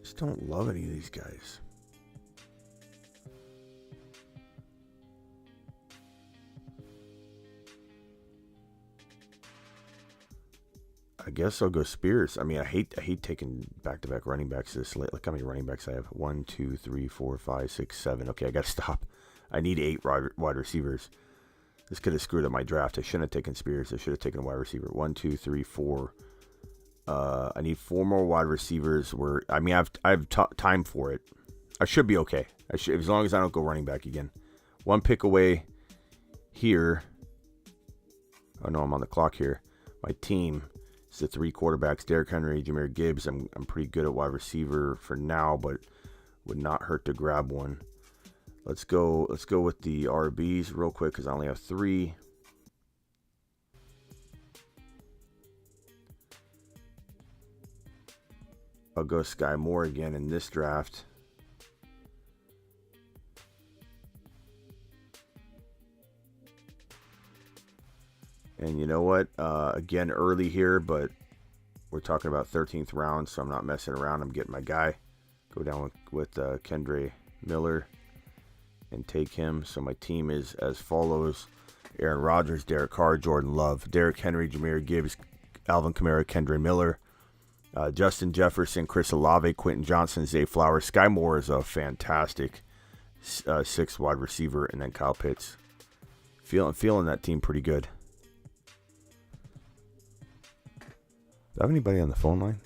Just don't love any of these guys. I guess I'll go Spears. I mean, I hate taking back-to-back running backs this late. Look how many running backs I have. 1, 2, 3, 4, 5, 6, 7. Okay, I got to stop. I need 8 wide receivers. This could have screwed up my draft. I shouldn't have taken Spears. I should have taken a wide receiver. 1, 2, 3, 4. I need 4 more wide receivers. I have time for it. I should be okay. As long as I don't go running back again. 1 pick away here. Oh no, I'm on the clock here. My team. It's the 3 quarterbacks, Derrick Henry, Jahmyr Gibbs. I'm pretty good at wide receiver for now, but would not hurt to grab one. Let's go with the RBs real quick because I only have 3. I'll go Sky Moore again in this draft. And you know what? Again, early here, but we're talking about 13th round, so I'm not messing around. I'm getting my guy. Go down with Kendre Miller and take him. So my team is as follows. Aaron Rodgers, Derek Carr, Jordan Love, Derrick Henry, Jahmyr Gibbs, Alvin Kamara, Kendre Miller. Justin Jefferson, Chris Olave, Quentin Johnson, Zay Flowers. Sky Moore is a fantastic sixth wide receiver, and then Kyle Pitts. Feeling that team pretty good. Do I have anybody on the phone line?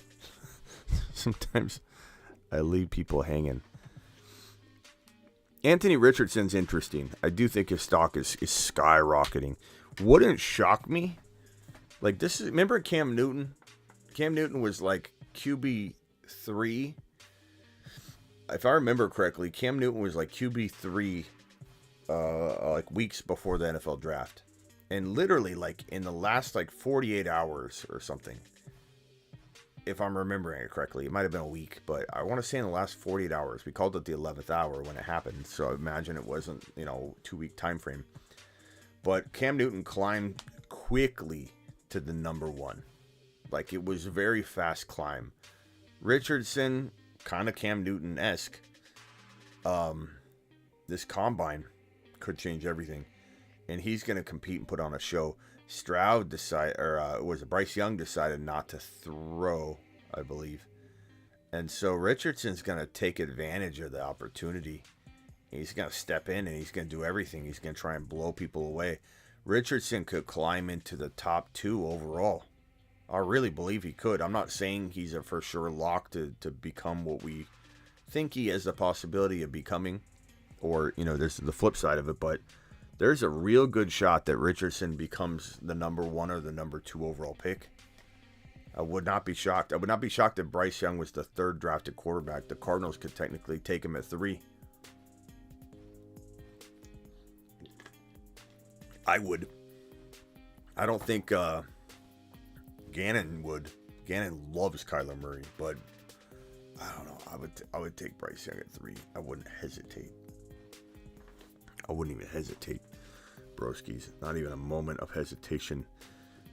Sometimes I leave people hanging. Anthony Richardson's interesting. I do think his stock is skyrocketing. Wouldn't shock me. Like this is, remember Cam Newton? Cam Newton was like QB3. If I remember correctly, Cam Newton was like QB3 like weeks before the NFL draft. And literally like in the last like 48 hours or something, if I'm remembering it correctly, it might have been a week, but I want to say in the last 48 hours, we called it the 11th hour when it happened. So I imagine it wasn't, 2-week time frame. But Cam Newton climbed quickly to the number one. Like it was a very fast climb. Richardson, kind of Cam Newton-esque. This combine could change everything. And he's going to compete and put on a show. Stroud Bryce Young decided not to throw, I believe. And so Richardson's going to take advantage of the opportunity. He's going to step in and he's going to do everything. He's going to try and blow people away. Richardson could climb into the top 2 overall. I really believe he could. I'm not saying he's a for sure lock to become what we think he has the possibility of becoming. Or, there's the flip side of it, but there's a real good shot that Richardson becomes the number 1 or the number 2 overall pick. I would not be shocked. I would not be shocked if Bryce Young was the 3rd drafted quarterback. The Cardinals could technically take him at 3. I would. I don't think Gannon would. Gannon loves Kyler Murray, but I don't know. I would take Bryce Young at 3. I wouldn't hesitate. I wouldn't even hesitate, broskies. Not even a moment of hesitation.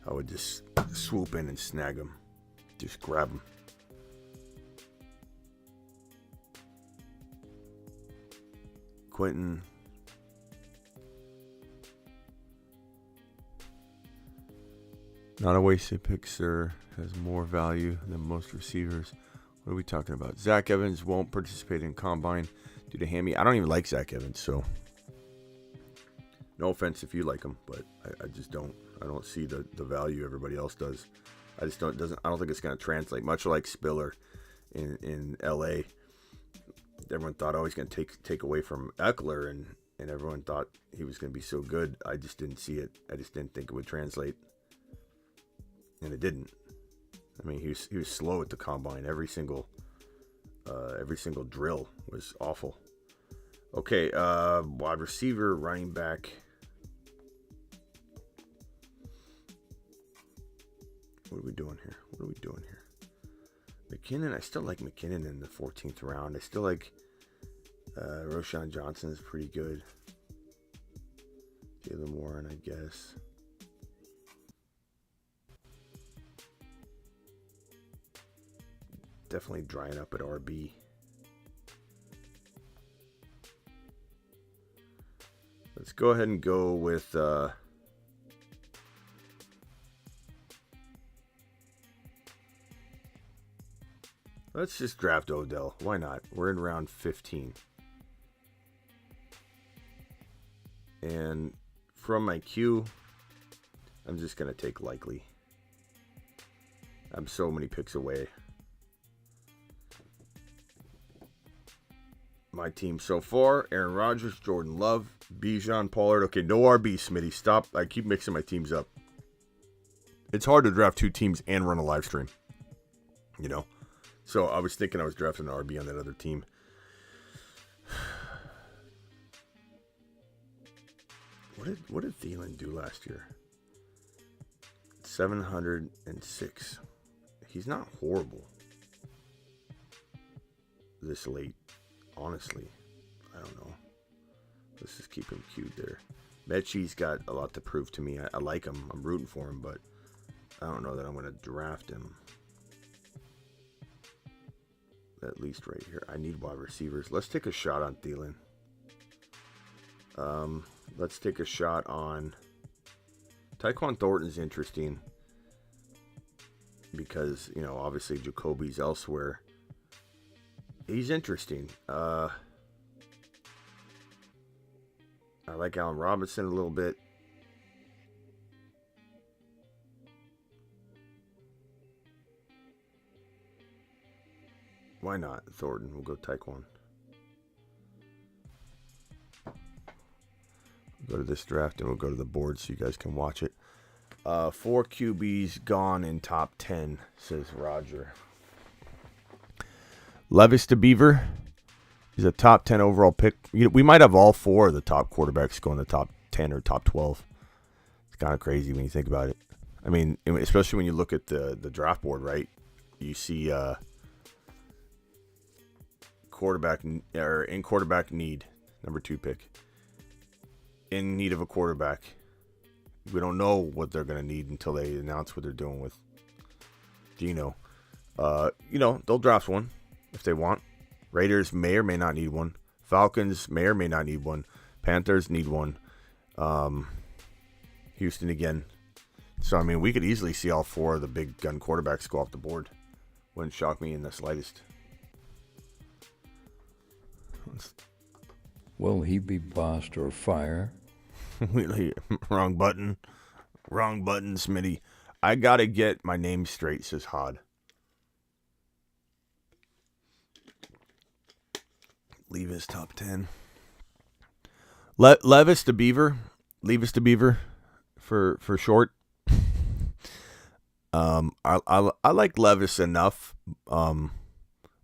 I would just swoop in and snag him. Just grab him. Quentin. Not a wasted pick, sir. Has more value than most receivers. What are we talking about? Zach Evans won't participate in combine due to hammy. I don't even like Zach Evans, so no offense if you like him, but I just don't. I don't see the value everybody else does. I just don't. I don't think it's going to translate. Much like Spiller in L.A. Everyone thought, he's going to take away from Eckler, and everyone thought he was going to be so good. I just didn't see it. I just didn't think it would translate, and it didn't. I mean, he was slow at the combine. Every single drill was awful. Okay, wide receiver, running back. What are we doing here? McKinnon, I still like McKinnon in the 14th round. I still like Roschon Johnson is pretty good. Jaylen Warren, I guess. Definitely drying up at RB. Let's go ahead and go with let's just draft Odell. Why not? We're in round 15. And from my queue, I'm just going to take Likely. I'm so many picks away. My team so far: Aaron Rodgers, Jordan Love, Bijan, Pollard. Okay, no RB, Smitty. Stop. I keep mixing my teams up. It's hard to draft 2 teams and run a live stream. So I was thinking I was drafting an RB on that other team. What did Thielen do last year? 706. He's not horrible this late. Honestly, I don't know. Let's just keep him queued there. Mechie's got a lot to prove to me. I like him. I'm rooting for him, but I don't know that I'm going to draft him. At least right here. I need wide receivers. Let's take a shot on Thielen. Let's take a shot on Tyquan Thornton's interesting. because, obviously Jacoby's elsewhere. He's interesting. I like Allen Robinson a little bit. Why not Thornton? We'll go Taekwon. We'll go to this draft and we'll go to the board so you guys can watch it. 4 QBs gone in top 10, says Roger. Levis to Beaver is a top 10 overall pick. We might have all 4 of the top quarterbacks go in the top 10 or top 12. It's kind of crazy when you think about it. I mean, especially when you look at the draft board, right? You see quarterback or in quarterback need, number 2 pick. In need of a quarterback. We don't know what they're going to need until they announce what they're doing with Geno. They'll draft one if they want. Raiders may or may not need one. Falcons may or may not need one. Panthers need one. Houston again. So, I mean, we could easily see all 4 of the big gun quarterbacks go off the board. Wouldn't shock me in the slightest. Will he be bossed or fire? Wrong button, Smitty. I gotta get my name straight, says Hod. Leave his top 10. Levis to Beaver. Levis to Beaver for short. I like Levis enough. When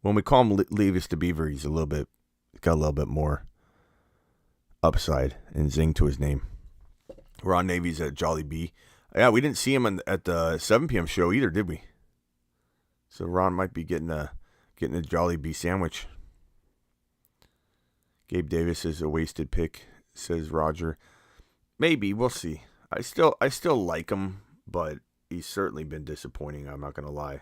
we call him Levis to Beaver, he's got a little bit more upside and zing to his name. Ron Navy's at Jolly B. Yeah, we didn't see him at the 7 p.m. show either, did we? So Ron might be getting a Jolly B sandwich. Gabe Davis is a wasted pick, says Roger. Maybe, we'll see. I still like him, but he's certainly been disappointing. I'm not gonna lie.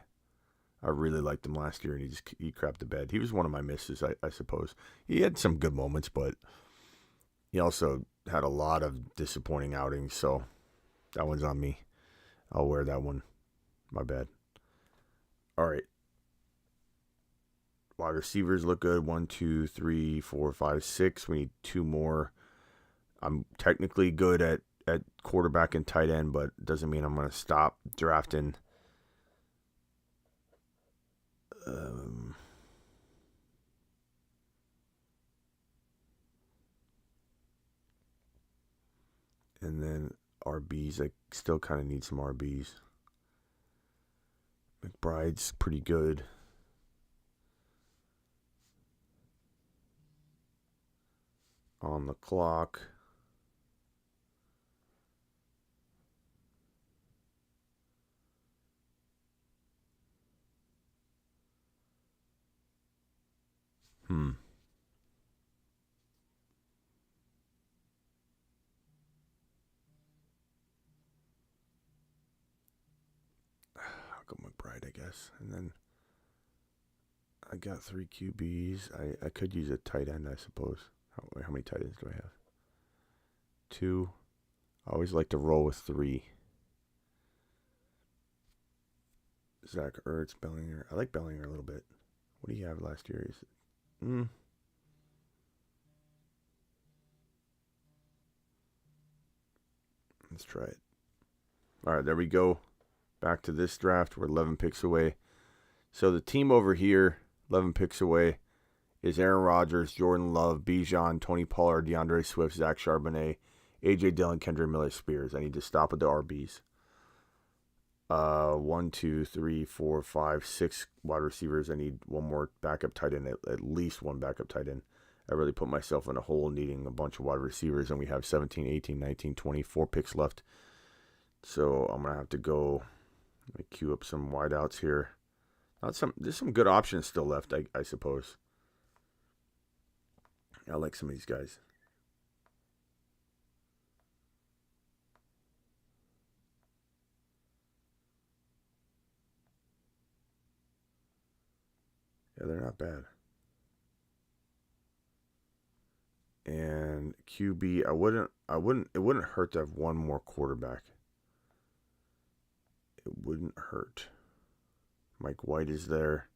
I really liked him last year, and he crapped the bed. He was one of my misses, I suppose. He had some good moments, but he also had a lot of disappointing outings, so that one's on me. I'll wear that one. My bad. All right. Wide receivers look good. 1, 2, 3, 4, 5, 6. We need 2 more. I'm technically good at quarterback and tight end, but it doesn't mean I'm going to stop drafting. And then RBs, I still kind of need some RBs. McBride's pretty good. On the clock. I'll go McBride, I guess. And then I got 3 QBs. I could use a tight end, I suppose. How many tight ends do I have? 2. I always like to roll with 3. Zach Ertz, Bellinger. I like Bellinger a little bit. What do you have last year? Let's try it. All right, there we go. Back to this draft. We're 11 picks away. So the team over here, 11 picks away, is Aaron Rodgers, Jordan Love, Bijan, Tony Pollard, DeAndre Swift, Zach Charbonnet, A.J. Dillon, Kendrick Miller, Spears. I need to stop at the RBs. 1, 2, 3, 4, 5, 6 wide receivers. I need one more backup tight end, at least one backup tight end. I really put myself in a hole needing a bunch of wide receivers, and we have 17, 18, 19, 20, 4 picks left. So I'm going to have to go queue up some wideouts here. There's some good options still left, I suppose. I like some of these guys. Yeah, they're not bad. And QB, it wouldn't hurt to have one more quarterback. It wouldn't hurt. Mike White is there.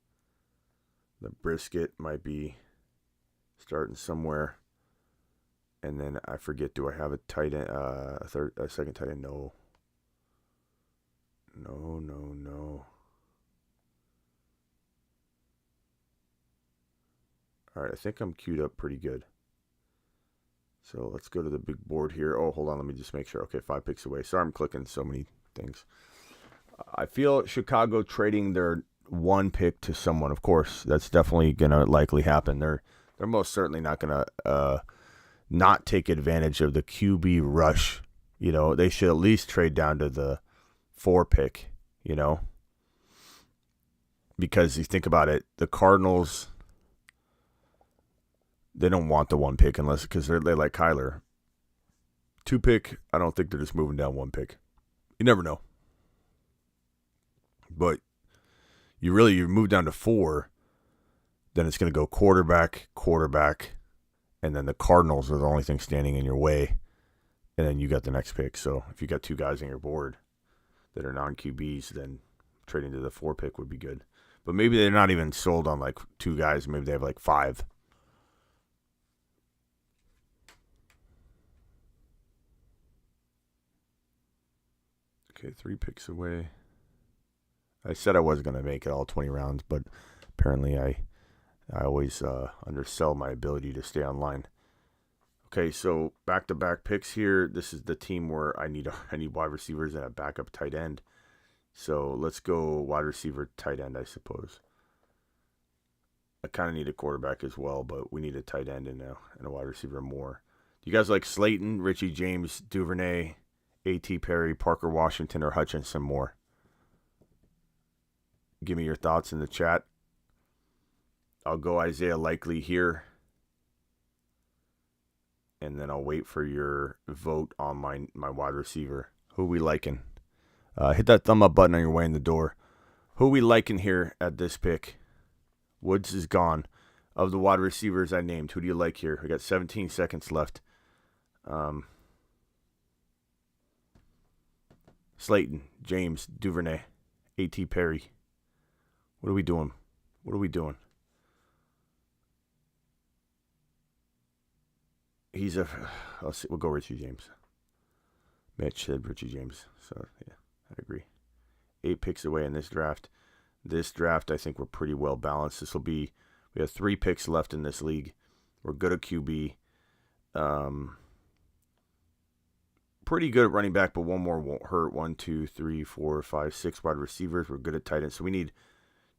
The brisket might be starting somewhere. And then I forget, do I have a tight end, a second tight end? No. All right, I think I'm queued up pretty good. So let's go to the big board here. Oh, hold on, let me just make sure. Okay, 5 picks away. Sorry, I'm clicking so many things. I feel Chicago trading their 1 pick to someone. Of course, that's definitely gonna likely happen. They're most certainly not gonna not take advantage of the QB rush. You know, they should at least trade down to the 4 pick. You know, because you think about it, the Cardinals, they don't want the 1 pick unless because they like Kyler. 2 pick, I don't think they're just moving down 1 pick. You never know. But you move down to 4, then it's going to go quarterback, and then the Cardinals are the only thing standing in your way, and then you got the next pick. So if you got 2 guys on your board that are non-QBs, then trading to the 4 pick would be good. But maybe they're not even sold on like 2 guys. Maybe they have like 5. Okay, 3 picks away. I said I was going to make it all 20 rounds, but apparently I always undersell my ability to stay online. Okay, so back-to-back picks here. This is the team where I need wide receivers and a backup tight end. So let's go wide receiver, tight end, I suppose. I kind of need a quarterback as well, but we need a tight end and a wide receiver more. Do you guys like Slayton, Richie James, Duvernay, A.T. Perry, Parker Washington, or Hutchinson more? Give me your thoughts in the chat. I'll go Isaiah Likely here. And then I'll wait for your vote on my wide receiver. Who we liking? Hit that thumb up button on your way in the door. Who we liking here at this pick? Woods is gone. Of the wide receivers I named, who do you like here? We got 17 seconds left. Slayton, James, Duvernay, A.T. Perry. What are we doing? Let's see, we'll go Richie James. Mitch said Richie James. So, yeah, I agree. 8 picks away in this draft. This draft, I think we're pretty well balanced. We have 3 picks left in this league. We're good at QB. Pretty good at running back, but 1 more won't hurt. 1, 2, 3, 4, 5, 6 wide receivers. We're good at tight end. So we need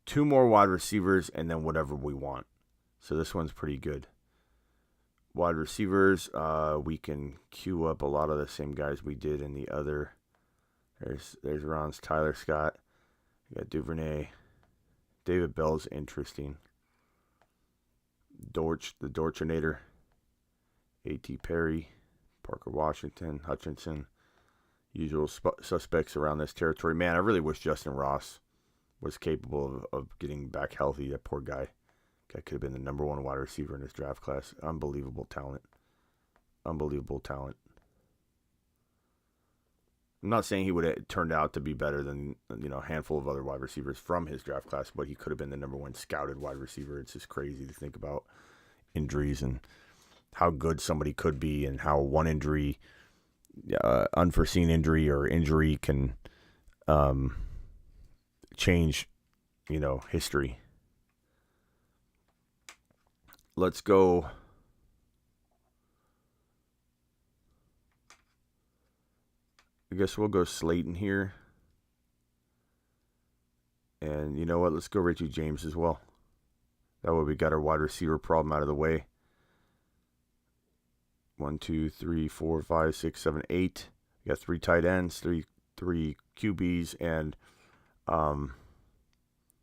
2 more wide receivers and then whatever we want. So this one's pretty good. Wide receivers, we can queue up a lot of the same guys we did in the other. There's Ron's Tyler Scott. We got Duvernay. David Bell's interesting. The Dorchinator. A.T. Perry. Parker Washington. Hutchinson. Usual suspects around this territory. Man, I really wish Justin Ross was capable of getting back healthy. That poor guy. Guy could have been the number 1 wide receiver in this draft class. Unbelievable talent. I'm not saying he would have turned out to be better than a handful of other wide receivers from his draft class, but he could have been the number 1 scouted wide receiver. It's just crazy to think about injuries and how good somebody could be and how one injury, unforeseen injury or injury can change, history. Let's go. I guess we'll go Slayton here. And you know what? Let's go Richie James as well. That way we got our wide receiver problem out of the way. 1, 2, 3, 4, 5, 6, 7, 8. We got 3 tight ends, three QBs, and 1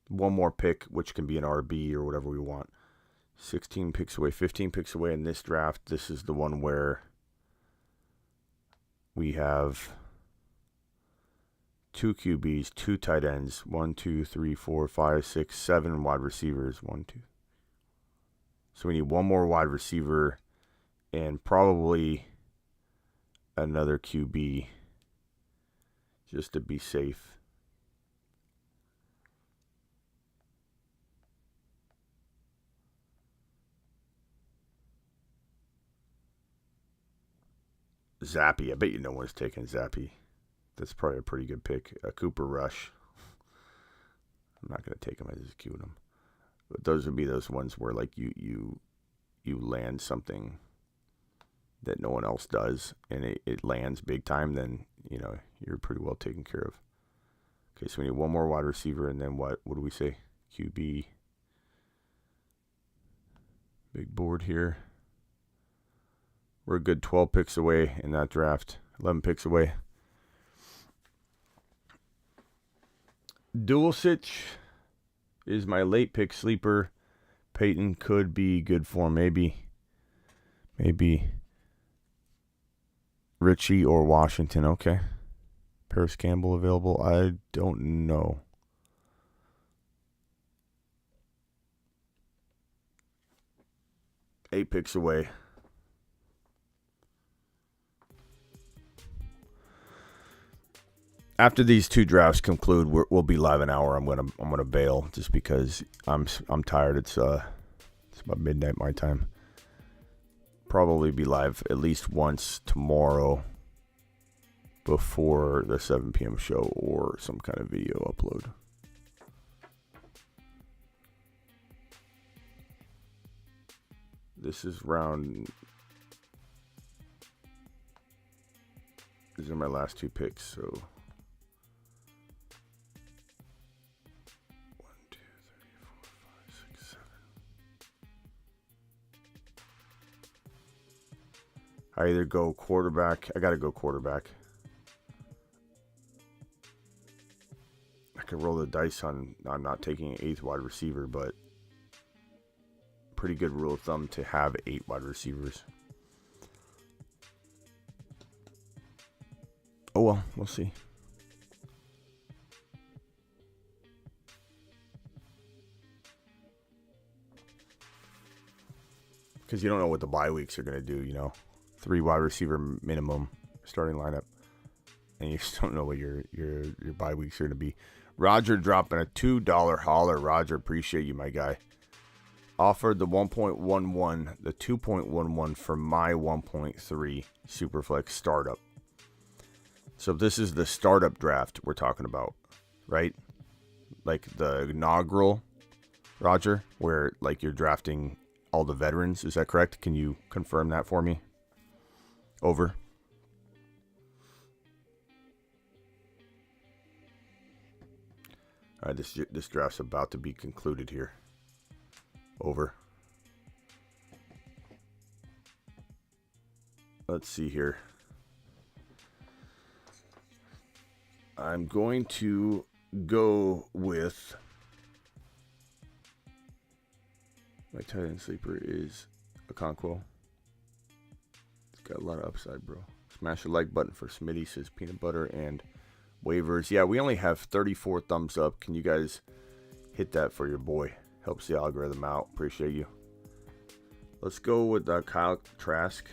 more pick, which can be an RB or whatever we want. 16 picks away, 15 picks away in this draft. This is the one where we have 2 QBs, 2 tight ends, 1, 2, 3, 4, 5, 6, 7 wide receivers. 1, 2. So we need 1 more wide receiver and probably another QB just to be safe. Zappy. I bet you no one's taking Zappy. That's probably a pretty good pick. A Cooper Rush. I'm not going to take him. I just queued him. But those would be those ones where like you land something that no one else does, and it lands big time, then, you're pretty well taken care of. Okay, so we need one more wide receiver, and then what do we say? QB. Big board here. We're a good 12 picks away in that draft. 11 picks away. Dulcich is my late pick sleeper. Peyton could be good for him. Maybe Richie or Washington. Okay. Paris Campbell available? I don't know. Eight picks away. After these two drafts conclude, we'll be live an hour. I'm gonna bail just because I'm tired. It's about midnight my time. Probably be live at least once tomorrow before the 7 p.m. show or some kind of video upload. This is round. These are my last two picks, so 1, 2, 3, 4, 5, 6, 7. I either go quarterback. I gotta go quarterback. I could roll the dice on. I'm not taking an 8th wide receiver, but pretty good rule of thumb to have 8 wide receivers. Oh well, we'll see. Because you don't know what the bye weeks are going to do, 3 wide receiver minimum starting lineup. And you just don't know what your bye weeks are going to be. Roger dropping a $2 holler. Roger, appreciate you, my guy. Offered the 1.11, the 2.11 for my 1.3 Superflex startup. So this is the startup draft we're talking about, right? Like the inaugural, Roger, where like you're drafting all the veterans. Is that correct? Can you confirm that for me? Over. All right, this draft's about to be concluded here. Over. Let's see here. I'm going to go with my tight end sleeper is Okonkwo. It's got a lot of upside, bro. Smash the like button for Smitty, says peanut butter and waivers. Yeah, we only have 34 thumbs up. Can you guys hit that for your boy? Helps the algorithm out. Appreciate you. Let's go with Kyle Trask.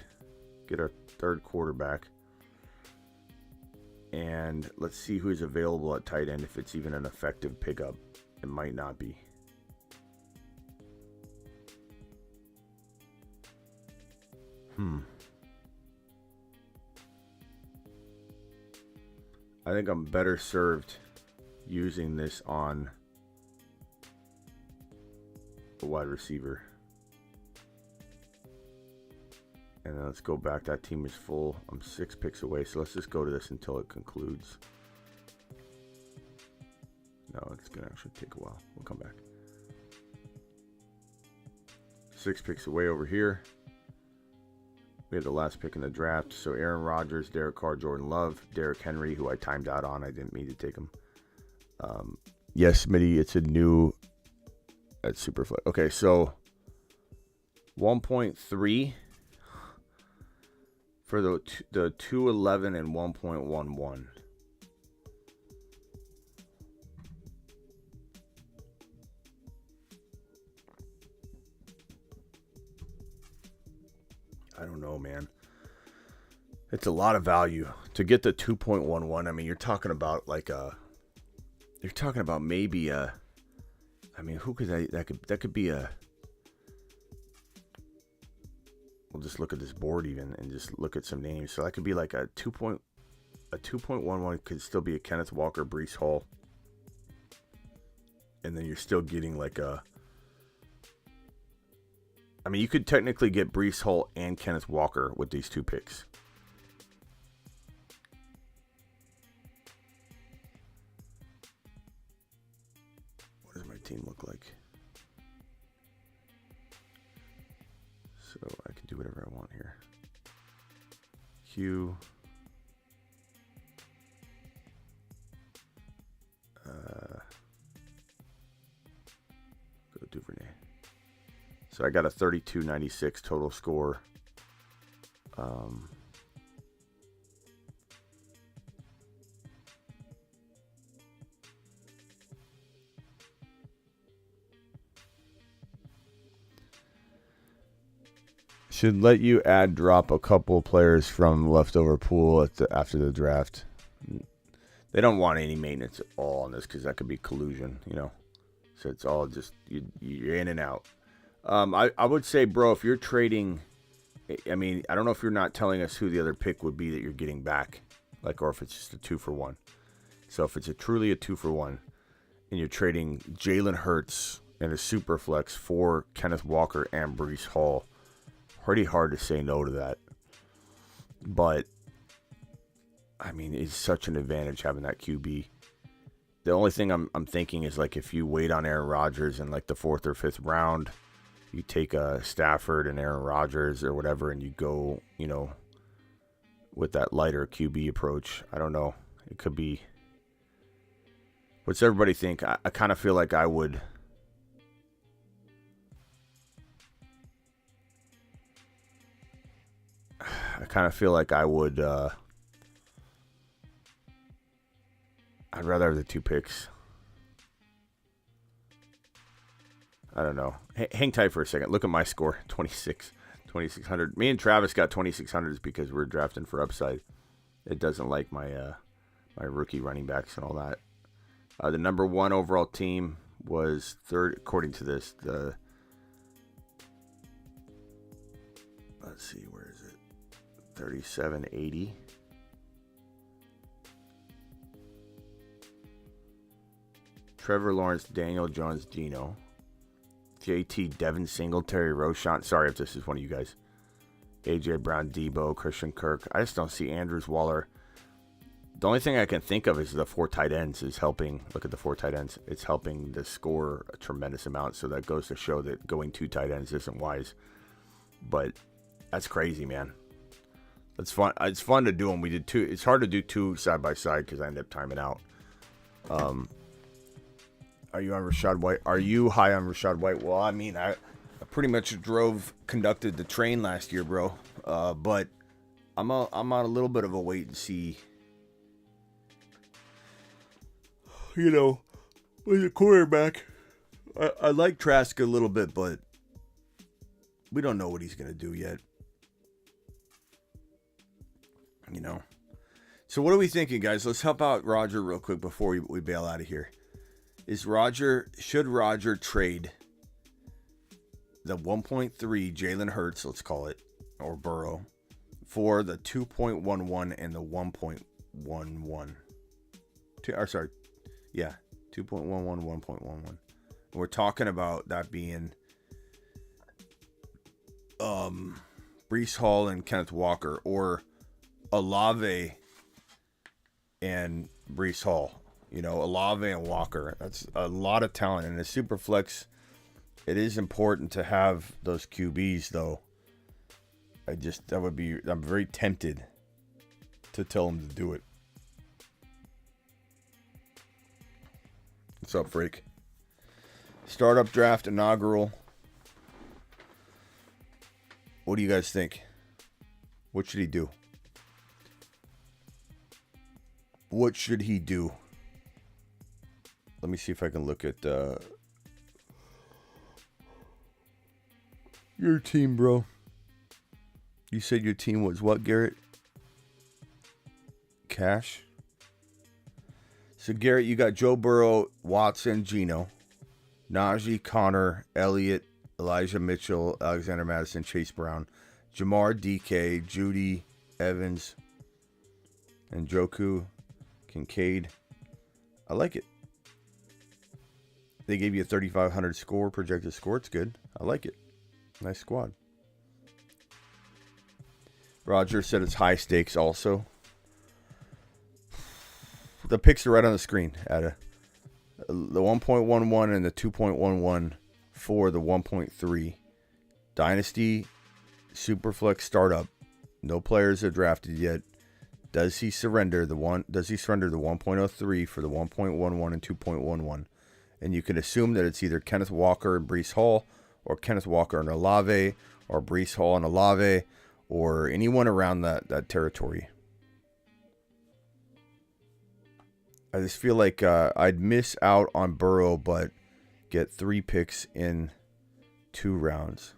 Get our third quarterback. And let's see who's available at tight end, if it's even an effective pickup. It might not be. I think I'm better served using this on a wide receiver. And then let's go back. That team is full. I'm 6 picks away, so let's just go to this until it concludes. No, it's going to actually take a while. We'll come back. 6 picks away over here. We have the last pick in the draft. So Aaron Rodgers, Derek Carr, Jordan Love, Derrick Henry, who I timed out on. I didn't mean to take him. Yes, Smitty, it's a new at Superflex. Okay, so 1.3 for the 211 and 1.11. I don't know, man. It's a lot of value to get the 2.11. I mean, you're talking about maybe a. I mean, who could that could be a. I'll just look at this board even and just look at some names. So that could be like a 2.11 could still be a Kenneth Walker, Breece Hall. And then you're still getting like a... I mean, you could technically get Breece Hall and Kenneth Walker with these 2 picks. What does my team look like? So I can do whatever I want here. Q. Go Duvernay. So I got a 32.96 total score. Should let you drop a couple players from leftover pool after the draft. They don't want any maintenance at all on this because that could be collusion, you know. So it's all just you're in and out. I would say, bro, if you're trading, I mean, I don't know if you're not telling us who the other pick would be that you're getting back, like, or if it's just a 2-for-1. So if it's truly a 2-for-1, and you're trading Jalen Hurts and a super flex for Kenneth Walker and Breece Hall, pretty hard to say no to that. But I mean, it's such an advantage having that QB. The only thing I'm thinking is, like, if you wait on Aaron Rodgers in like the 4th or 5th round, you take a Stafford and Aaron Rodgers or whatever, and you go, you know, with that lighter QB approach. I don't know. It could be. What's everybody think? I kind of feel like I would. I'd rather have the 2 picks. I don't know. Hang tight for a second. Look at my score. 2,600. Me and Travis got 2,600s because we're drafting for upside. It doesn't like my my rookie running backs and all that. The number 1 overall team was third, according to this. Let's see, where is it? 3780. Trevor Lawrence, Daniel Jones, Geno, JT, Devin Singletary, Roschon. Sorry if this is one of you guys. AJ Brown, Debo, Christian Kirk. I just don't see Andrews, Waller. The only thing I can think of is the 4 tight ends is helping. Look at the 4 tight ends. It's helping the score a tremendous amount. So that goes to show that going 2 tight ends isn't wise. But that's crazy, man. It's fun. It's fun to do them. We did 2. It's hard to do 2 side by side because I ended up timing out. Are you on Rachaad White? Are you high on Rachaad White? Well, I mean, I pretty much conducted the train last year, bro. But I'm on a little bit of a wait and see. You know, with a quarterback, I like Trask a little bit, but we don't know what he's gonna do yet. You know. So what are we thinking, guys? Let's help out Roger real quick before we bail out of here. Should Roger trade the 1.3 Jalen Hurts, let's call it, or Burrow, for the 2.11 and the 1.11? 2.11, 1.11. We're talking about that being Breece Hall and Kenneth Walker, or Olave and Breece Hall. You know, Olave and Walker. That's a lot of talent. And in a super flex, it is important to have those QBs, though. I'm very tempted to tell them to do it. What's up, Freak? Startup draft inaugural. What do you guys think? What should he do? What should he do? Let me see if I can look at your team, bro. You said your team was what, Garrett? Cash? So, Garrett, you got Joe Burrow, Watson, Geno, Najee, Connor, Elliott, Elijah Mitchell, Alexander Madison, Chase Brown, Jamar, DK, Judy, Evans, and Joku, Kincaid. I like it. They gave you a 3,500 score, projected score. It's good. I like it. Nice squad. Roger said it's high stakes also. The picks are right on the screen. The 1.11 and the 2.11 for the 1.3. Dynasty, Superflex startup. No players are drafted yet. Does he surrender the 1.03 for the 1.11 and 2.11? And you can assume that it's either Kenneth Walker and Breece Hall, or Kenneth Walker and Olave, or Breece Hall and Olave, or anyone around that territory. I just feel like I'd miss out on Burrow, but get 3 picks in 2 rounds.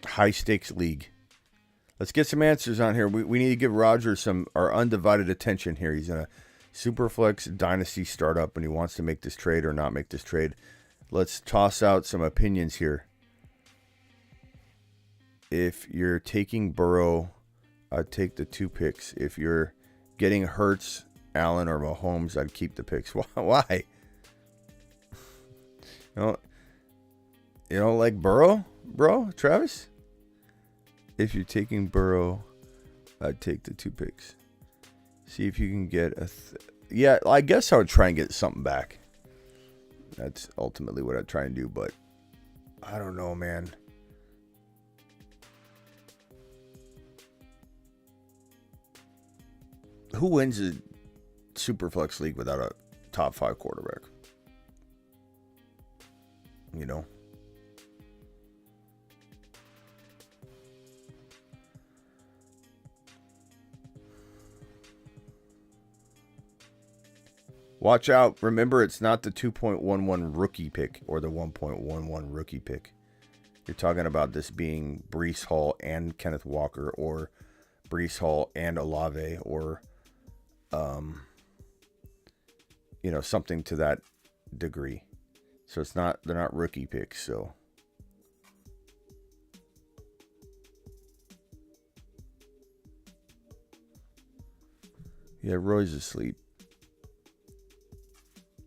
High stakes league. Let's get some answers on here. We need to give Roger our undivided attention here. He's in a Superflex Dynasty startup, and he wants to make this trade or not make this trade. Let's toss out some opinions here. If you're taking Burrow, I'd take the 2 picks. If you're getting Hurts, Allen, or Mahomes, I'd keep the picks. Why? You don't like Burrow, bro, Travis? If you're taking Burrow, I'd take the 2 picks. See if you can get yeah, I guess I would try and get something back. That's ultimately what I'd try and do, but I don't know, man. Who wins a Superflex league without a top 5 quarterback? You know? Watch out. Remember, it's not the 2.11 rookie pick or the 1.11 rookie pick. You're talking about this being Breece Hall and Kenneth Walker, or Breece Hall and Olave, or something to that degree. So they're not rookie picks, so yeah, Roy's asleep.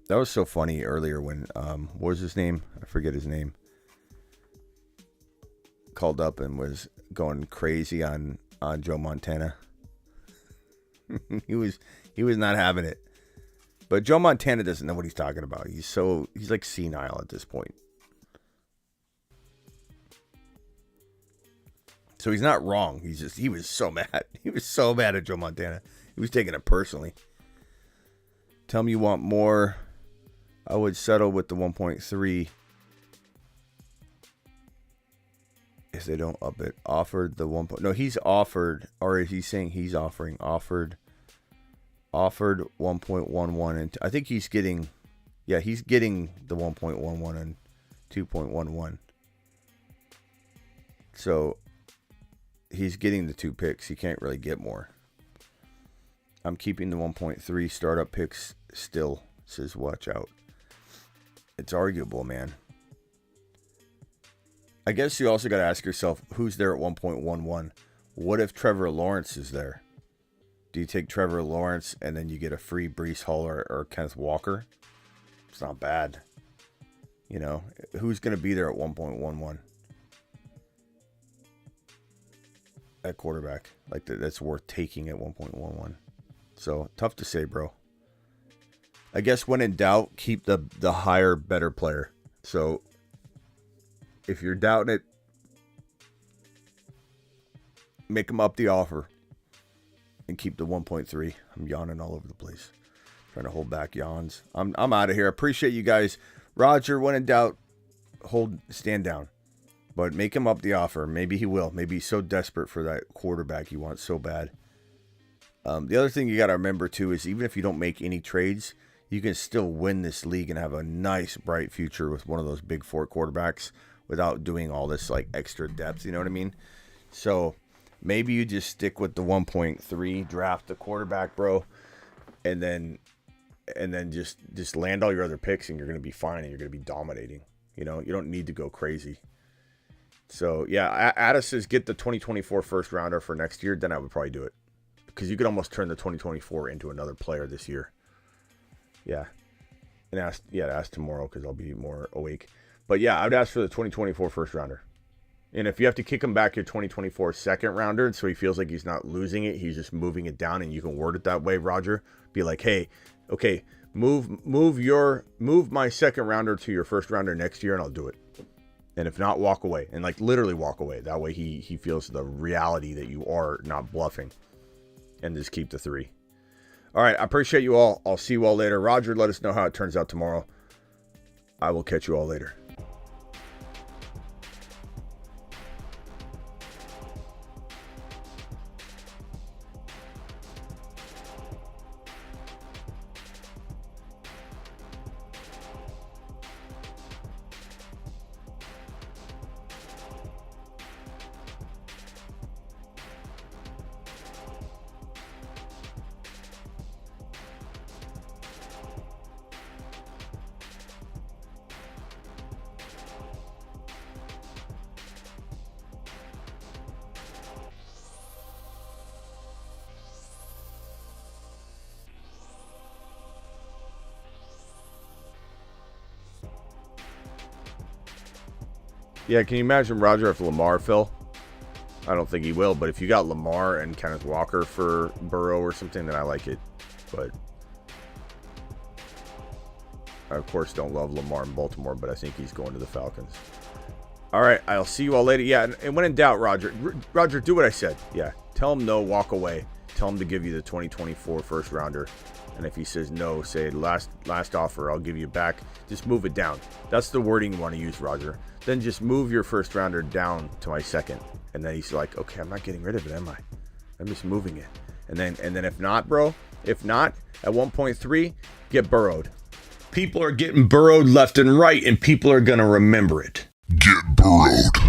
That was so funny earlier when what was his name? I forget his name. Called up and was going crazy on Joe Montana. he was not having it. But Joe Montana doesn't know what he's talking about. He's like senile at this point. So he's not wrong. He was so mad. He was so mad at Joe Montana. He was taking it personally. Tell me you want more. I would settle with the 1.3 if they don't up it. Offered the 1. No, he's offered, or is he saying he's offering? Offered 1.11, and I think he's getting the 1.11 and 2.11. So he's getting the 2 picks. He can't really get more. I'm keeping the 1.3 startup picks still. Says watch out. It's arguable, man. I guess you also got to ask yourself, who's there at 1.11? What if Trevor Lawrence is there? Do you take Trevor Lawrence and then you get a free Breece Hall or Kenneth Walker? It's not bad. Who's going to be there at 1.11? At quarterback. Like that's worth taking at 1.11. So tough to say, bro. I guess when in doubt, keep the higher, better player. So if you're doubting it, make them up the offer and keep the 1.3. I'm yawning all over the place. Trying to hold back yawns. I'm out of here. Appreciate you guys. Roger, when in doubt, stand down. But make him up the offer. Maybe he will. Maybe he's so desperate for that quarterback he wants so bad. The other thing you got to remember, too, is even if you don't make any trades, you can still win this league and have a nice, bright future with one of those big 4 quarterbacks without doing all this like extra depth. You know what I mean? So maybe you just stick with the 1.3, draft the quarterback, bro. and then just land all your other picks, and you're going to be fine, and you're going to be dominating. You know, you don't need to go crazy. So yeah, Addis says get the 2024 first rounder for next year. Then I would probably do it, because you could almost turn the 2024 into another player this year. Yeah, and ask tomorrow, because I'll be more awake. But yeah, I would ask for the 2024 first rounder. And if you have to kick him back your 2024 second rounder, so he feels like he's not losing it, he's just moving it down, and you can word it that way, Roger. Be like, hey, okay, move my second rounder to your first rounder next year, and I'll do it. And if not, walk away, and like literally walk away. That way he feels the reality that you are not bluffing, and just keep the 3. All right, I appreciate you all. I'll see you all later. Roger, let us know how it turns out tomorrow. I will catch you all later. Yeah, can you imagine, Roger, if Lamar fell? I don't think he will, but if you got Lamar and Kenneth Walker for Burrow or something, then I like it. But I, of course, don't love Lamar in Baltimore, but I think he's going to the Falcons. All right, I'll see you all later. Yeah, and when in doubt, Roger, do what I said. Yeah, tell him no, walk away. Tell him to give you the 2024 first rounder. And if he says no, say last offer, I'll give you back. Just move it down. That's the wording you want to use, Roger. Then just move your first rounder down to my second. And then he's like, okay, I'm not getting rid of it, am I? I'm just moving it. And then if not, bro, at 1.3, get burrowed. People are getting burrowed left and right, and people are going to remember it. Get burrowed.